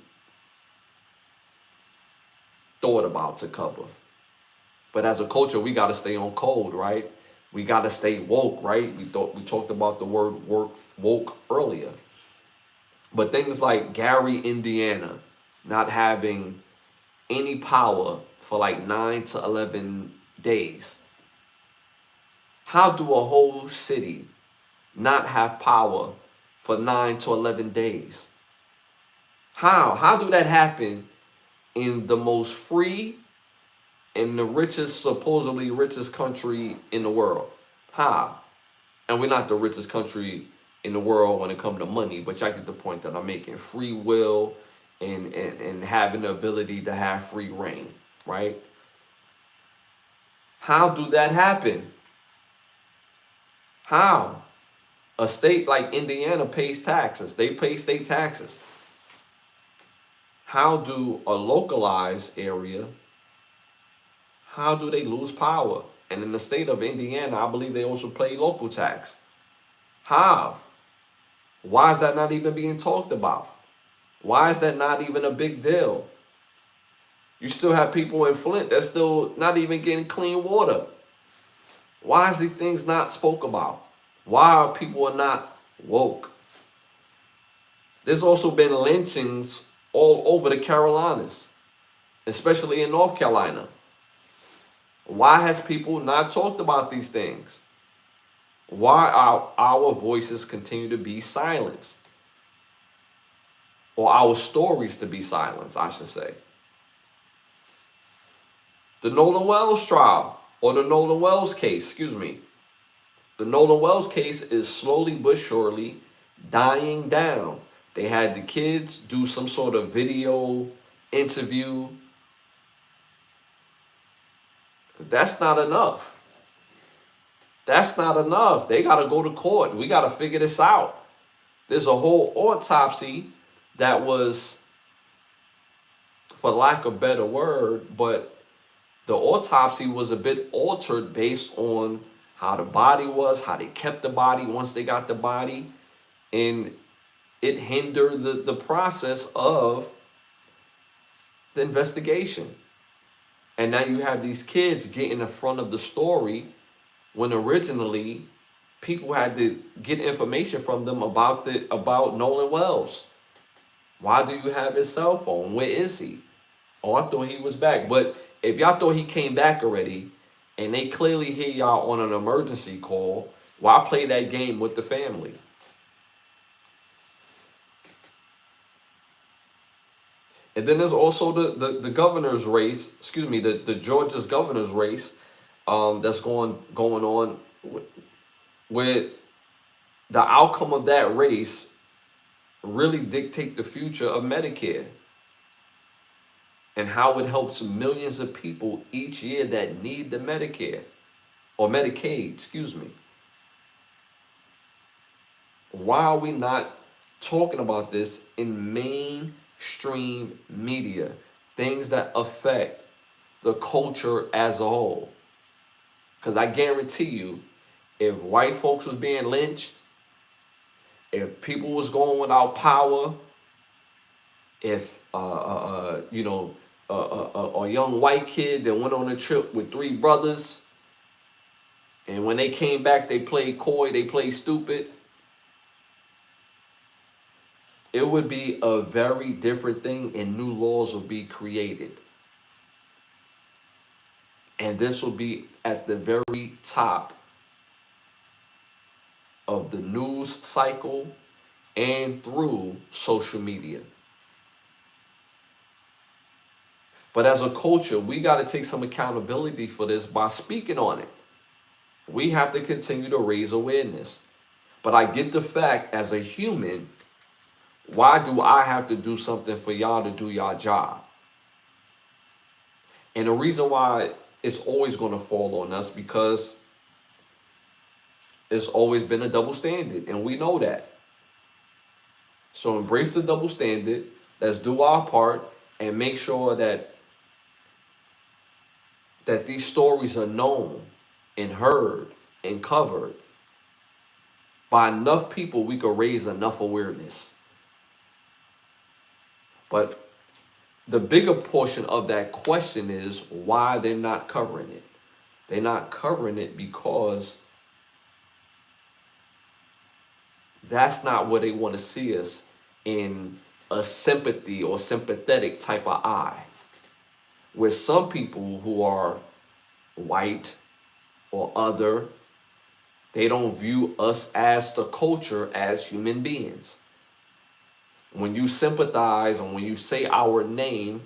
thought about to cover. But as a culture, we got to stay on code, right? We got to stay woke, right? We talked about the word woke earlier. But things like Gary, Indiana, not having any power for like 9 to 11 days. How do a whole city not have power for 9 to 11 days? How do that happen in the most free and the richest, supposedly richest country in the world? How? And we're not the richest country in the world when it comes to money, but y'all get the point that I'm making. Free will and having the ability to have free reign, right? How do that happen? How? A state like Indiana pays taxes. They pay state taxes. How do a localized area, how do they lose power? And in the state of Indiana, I believe they also pay local tax. How? Why is that not even being talked about? Why is that not even a big deal? You still have people in Flint that's still not even getting clean water. Why is these things not spoke about? Why are people not woke? There's also been lynchings all over the Carolinas, especially in North Carolina. Why has people not talked about these things? Why are our voices continue to be silenced? Or our stories to be silenced, I should say. The Nolan Wells trial, or the Nolan Wells case, excuse me. The Nolan Wells case is slowly but surely dying down. They had the kids do some sort of video interview. That's not enough. That's not enough. They got to go to court. We got to figure this out. There's a whole autopsy that was, for lack of a better word, but the autopsy was a bit altered based on how the body was, how they kept the body once they got the body, and it hindered the process of the investigation. And now you have these kids getting in front of the story when originally people had to get information from them about Nolan Wells. Why do you have his cell phone? Where is he? Oh, I thought he was back. But if y'all thought he came back already, and they clearly hear y'all on an emergency call, why play that game with the family? And then there's also the governor's race, excuse me, the Georgia's governor's race that's going on with the outcome of that race really dictate the future of Medicare and how it helps millions of people each year that need the Medicare or Medicaid, excuse me. Why are we not talking about this in mainstream media? Things that affect the culture as a whole. Because I guarantee you, if white folks was being lynched, if people was going without power, if a young white kid that went on a trip with three brothers, and when they came back, they played coy, they played stupid, it would be a very different thing, and new laws will be created. And this will be at the very top of the news cycle and through social media. But as a culture, we got to take some accountability for this by speaking on it. We have to continue to raise awareness. But I get the fact, as a human, why do I have to do something for y'all to do y'all job? And the reason why it's always going to fall on us, because it's always been a double standard, and we know that. So embrace the double standard. Let's do our part and make sure that these stories are known and heard and covered by enough people. We could raise enough awareness. But the bigger portion of that question is why they're not covering it. They're not covering it because that's not where they want to see us, in a sympathy or sympathetic type of eye. With some people who are white or other, they don't view us as the culture as human beings. When you sympathize and when you say our name,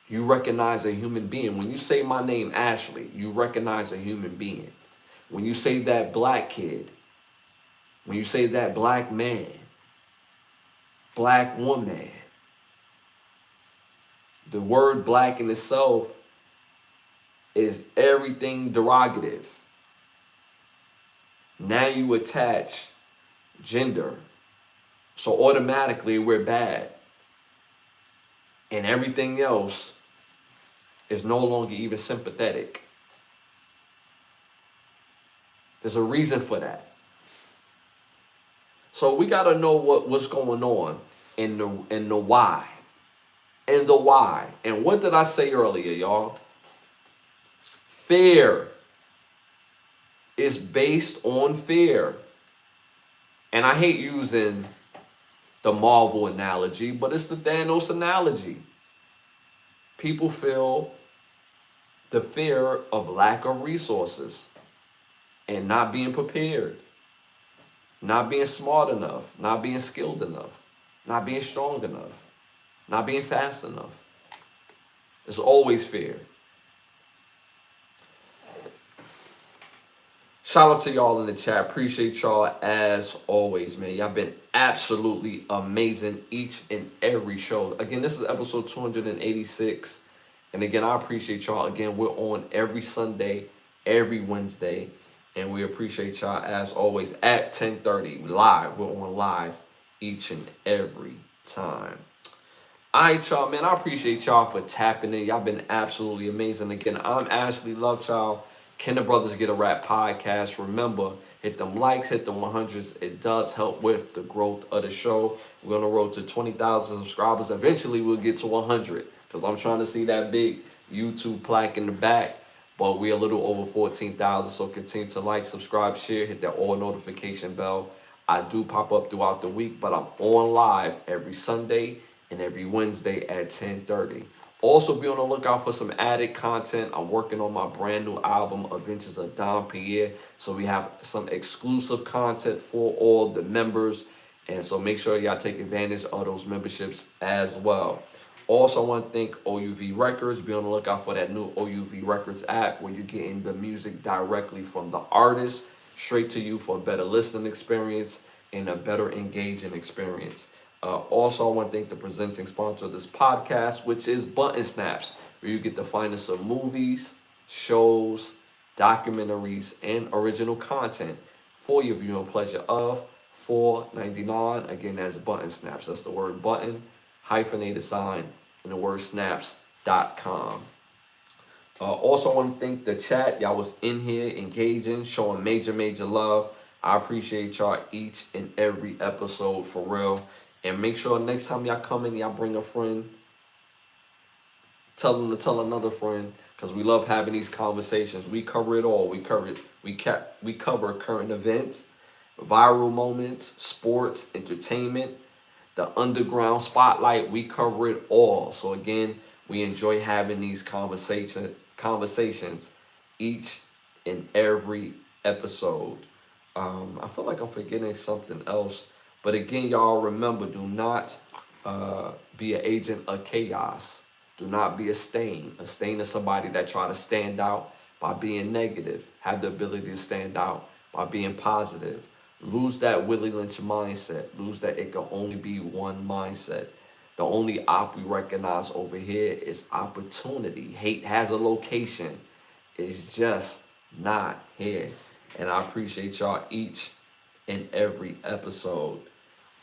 you recognize a human being. When you say my name, Ashley, you recognize a human being. When you say that black kid, when you say that black man, black woman, the word black in itself is everything derogative. Now you attach gender. So automatically we're bad. And everything else is no longer even sympathetic. There's a reason for that. So we got to know what's going on in the why. And the why. And what did I say earlier, y'all? Fear is based on fear. And I hate using the Marvel analogy, but it's the Thanos analogy. People feel the fear of lack of resources and not being prepared, not being smart enough, not being skilled enough, not being strong enough, not being fast enough. There's always fear. Shout out to y'all in the chat. Appreciate y'all as always, man. Y'all been absolutely amazing each and every show. Again, this is episode 286. And again, I appreciate y'all. Again, we're on every Sunday, every Wednesday. And we appreciate y'all as always at 10:30 live. We're on live each and every time. All right, y'all, man. I appreciate y'all for tapping in. Y'all been absolutely amazing. Again, I'm Ashley Lovechild. Can the Brothers Get a Rap podcast? Remember, hit them likes, hit them 100s. It does help with the growth of the show. We're on the road to 20,000 subscribers. Eventually, we'll get to 100 because I'm trying to see that big YouTube plaque in the back. But we're a little over 14,000, so continue to like, subscribe, share, hit that all notification bell. I do pop up throughout the week, but I'm on live every Sunday and every Wednesday at 10:30. Also, be on the lookout for some added content. I'm working on my brand new album, Adventures of Don Pierre. So we have some exclusive content for all the members. And so make sure y'all take advantage of those memberships as well. Also, I want to thank OUV Records. Be on the lookout for that new OUV Records app where you're getting the music directly from the artist straight to you for a better listening experience and a better engaging experience. Also, I want to thank the presenting sponsor of this podcast, which is Button Snaps, where you get to find us some movies, shows, documentaries, and original content for your viewing pleasure of $4.99. Again, that's Button Snaps. That's the word button, hyphenated sign, and the word snaps.com. Also, I want to thank the chat. Y'all was in here engaging, showing major love. I appreciate y'all each and every episode for real. And make sure next time y'all come in, y'all bring a friend. Tell them to tell another friend, because we love having these conversations. We cover it all. We cover current events, viral moments, sports, entertainment, the underground spotlight. We cover it all. So again, we enjoy having these conversations each and every episode. I feel like I'm forgetting something else. But again, y'all remember, do not be an agent of chaos. Do not be a stain. A stain is somebody that try to stand out by being negative. Have the ability to stand out by being positive. Lose that Willie Lynch mindset. Lose that it can only be one mindset. The only op we recognize over here is opportunity. Hate has a location. It's just not here. And I appreciate y'all each and every episode.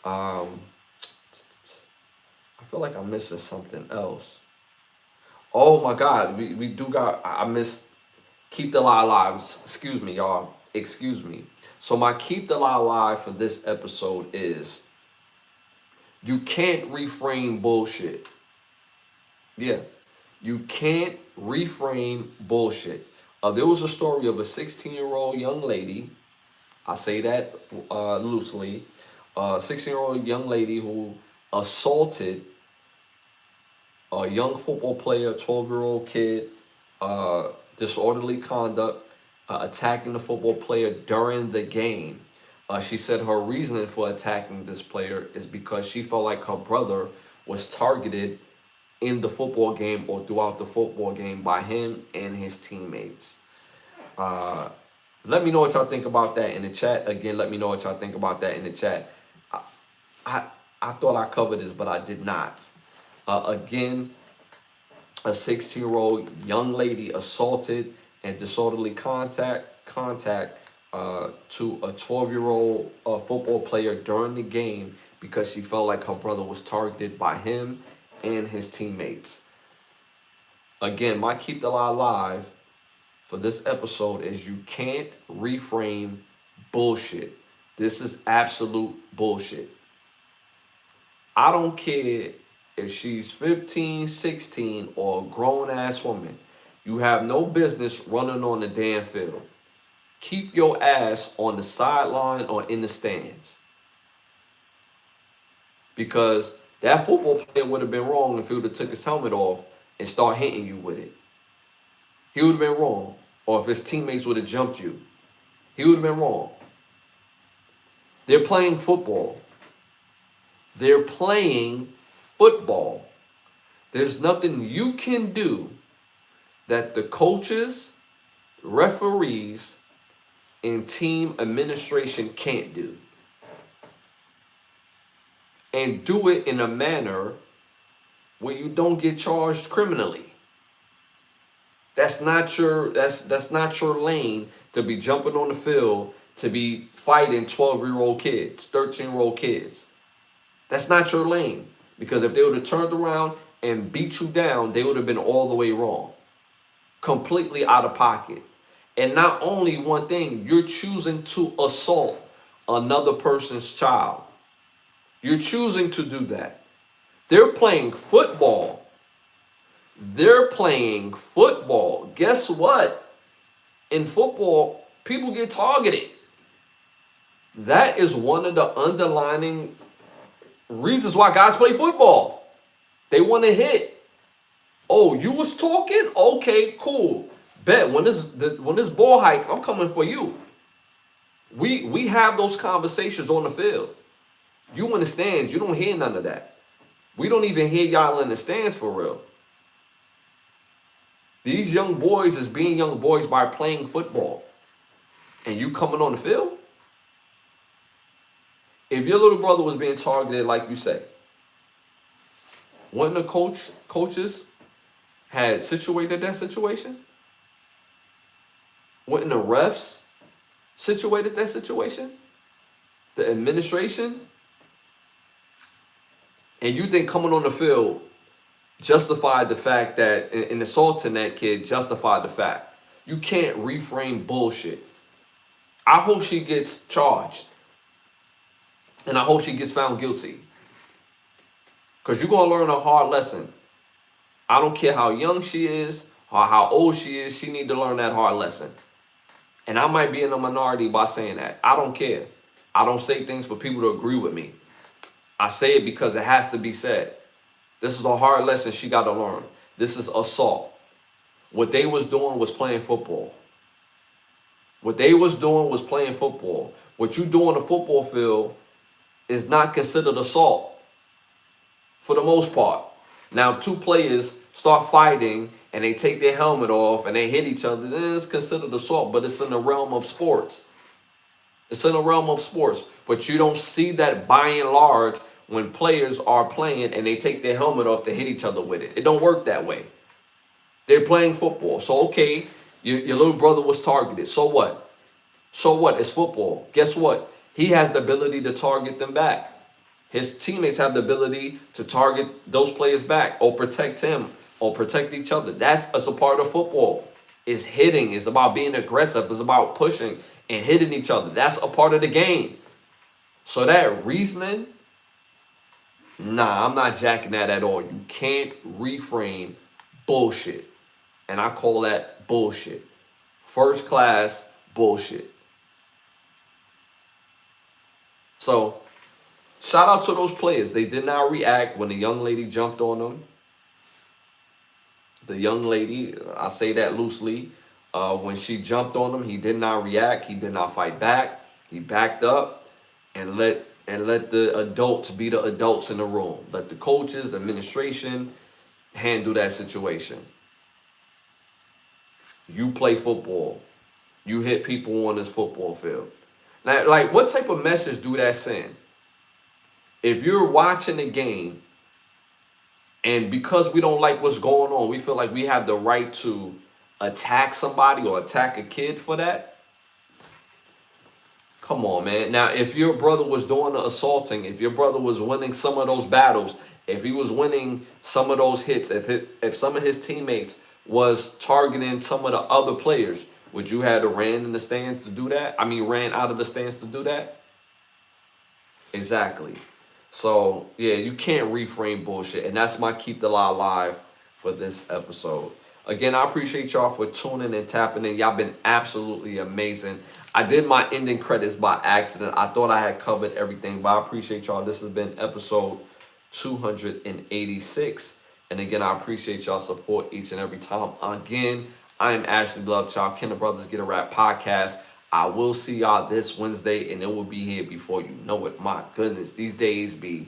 I feel like I'm missing something else. Oh my God, we do got, I missed Keep the Lie Alive. Excuse me, y'all. Excuse me. So my Keep the Lie Alive for this episode is, you can't reframe bullshit. Yeah, you can't reframe bullshit. There was a story of a 16-year-old young lady. I say that loosely. 16-year-old young lady who assaulted a young football player, 12-year-old kid, disorderly conduct, attacking the football player during the game. She said her reasoning for attacking this player is because she felt like her brother was targeted in the football game or throughout the football game by him and his teammates. Let me know what y'all think about that in the chat. Again, let me know what y'all think about that in the chat. I thought I covered this, but I did not. Again, a 16-year-old young lady assaulted and disorderly contact to a 12-year-old football player during the game because she felt like her brother was targeted by him and his teammates. Again, my Keep the Lie Alive for this episode is, you can't reframe bullshit. This is absolute bullshit. I don't care if she's 15, 16, or a grown-ass woman. You have no business running on the damn field. Keep your ass on the sideline or in the stands. Because that football player would have been wrong if he would have took his helmet off and start hitting you with it. He would have been wrong. Or if his teammates would have jumped you, he would have been wrong. They're playing football. They're playing football. There's nothing you can do that the coaches, referees, and team administration can't do. And do it in a manner where you don't get charged criminally. That's not your lane to be jumping on the field, to be fighting 12-year-old kids, 13-year-old kids. That's not your lane. Because if they would have turned around and beat you down, they would have been all the way wrong. Completely out of pocket. And not only one thing, you're choosing to assault another person's child. You're choosing to do that. They're playing football. They're playing football. Guess what? In football, people get targeted. That is one of the underlining reasons why guys play football. They want to hit. Oh, you was talking? Okay, cool. Bet when this ball hike, I'm coming for you. We have those conversations on the field. You in the stands, you don't hear none of that. We don't even hear y'all in the stands for real. These young boys is being young boys by playing football. And you coming on the field? If your little brother was being targeted, like you say, wouldn't the coaches had situated that situation? Wouldn't the refs situated that situation? The administration? And you think coming on the field justified the fact that in assaulting that kid justified the fact. You can't reframe bullshit. I hope she gets charged. And I hope she gets found guilty. Because you're going to learn a hard lesson. I don't care how young she is or how old she is, she need to learn that hard lesson. And I might be in the minority by saying that. I don't care. I don't say things for people to agree with me. I say it because it has to be said. This is a hard lesson she got to learn. This is assault. What they was doing was playing football. What they was doing was playing football. What you do on the football field is not considered assault for the most part. Now, if two players start fighting and they take their helmet off and they hit each other, then it's considered assault, but it's in the realm of sports. It's in the realm of sports. But you don't see that by and large when players are playing and they take their helmet off to hit each other with it. It don't work that way. They're playing football. So, okay, your little brother was targeted. So what? So what? It's football. Guess what? He has the ability to target them back. His teammates have the ability to target those players back or protect him or protect each other. That's a part of football. It's hitting. It's about being aggressive. It's about pushing and hitting each other. That's a part of the game. So that reasoning, nah, I'm not jacking that at all. You can't reframe bullshit. And I call that bullshit. First class bullshit. So, shout out to those players. They did not react when the young lady jumped on them. The young lady, I say that loosely, when she jumped on him, he did not react. He did not fight back. He backed up and let the adults be the adults in the room. Let the coaches, the administration handle that situation. You play football. You hit people on this football field. Now, like, what type of message do that send? If you're watching the game and because we don't like what's going on, we feel like we have the right to attack somebody or attack a kid for that? Come on, man. Now, if your brother was doing the assaulting, if your brother was winning some of those battles, if he was winning some of those hits, if some of his teammates was targeting some of the other players, would you have ran in the stands to do that? I mean, ran out of the stands to do that? Exactly. So, yeah, you can't reframe bullshit. And that's my Keep the Lie Alive for this episode. Again, I appreciate y'all for tuning and tapping in. Y'all been absolutely amazing. I did my ending credits by accident. I thought I had covered everything, but I appreciate y'all. This has been episode 286. And again, I appreciate y'all support each and every time. Again, I am Ashley Lovechild, Can the Brothers Get a Rap podcast. I will see y'all this Wednesday, and it will be here before you know it. My goodness, these days be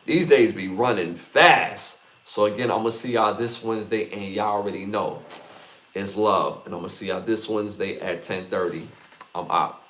running fast. So again, I'm gonna see y'all this Wednesday, and y'all already know it's love. And I'm gonna see y'all this Wednesday at 10:30. I'm out.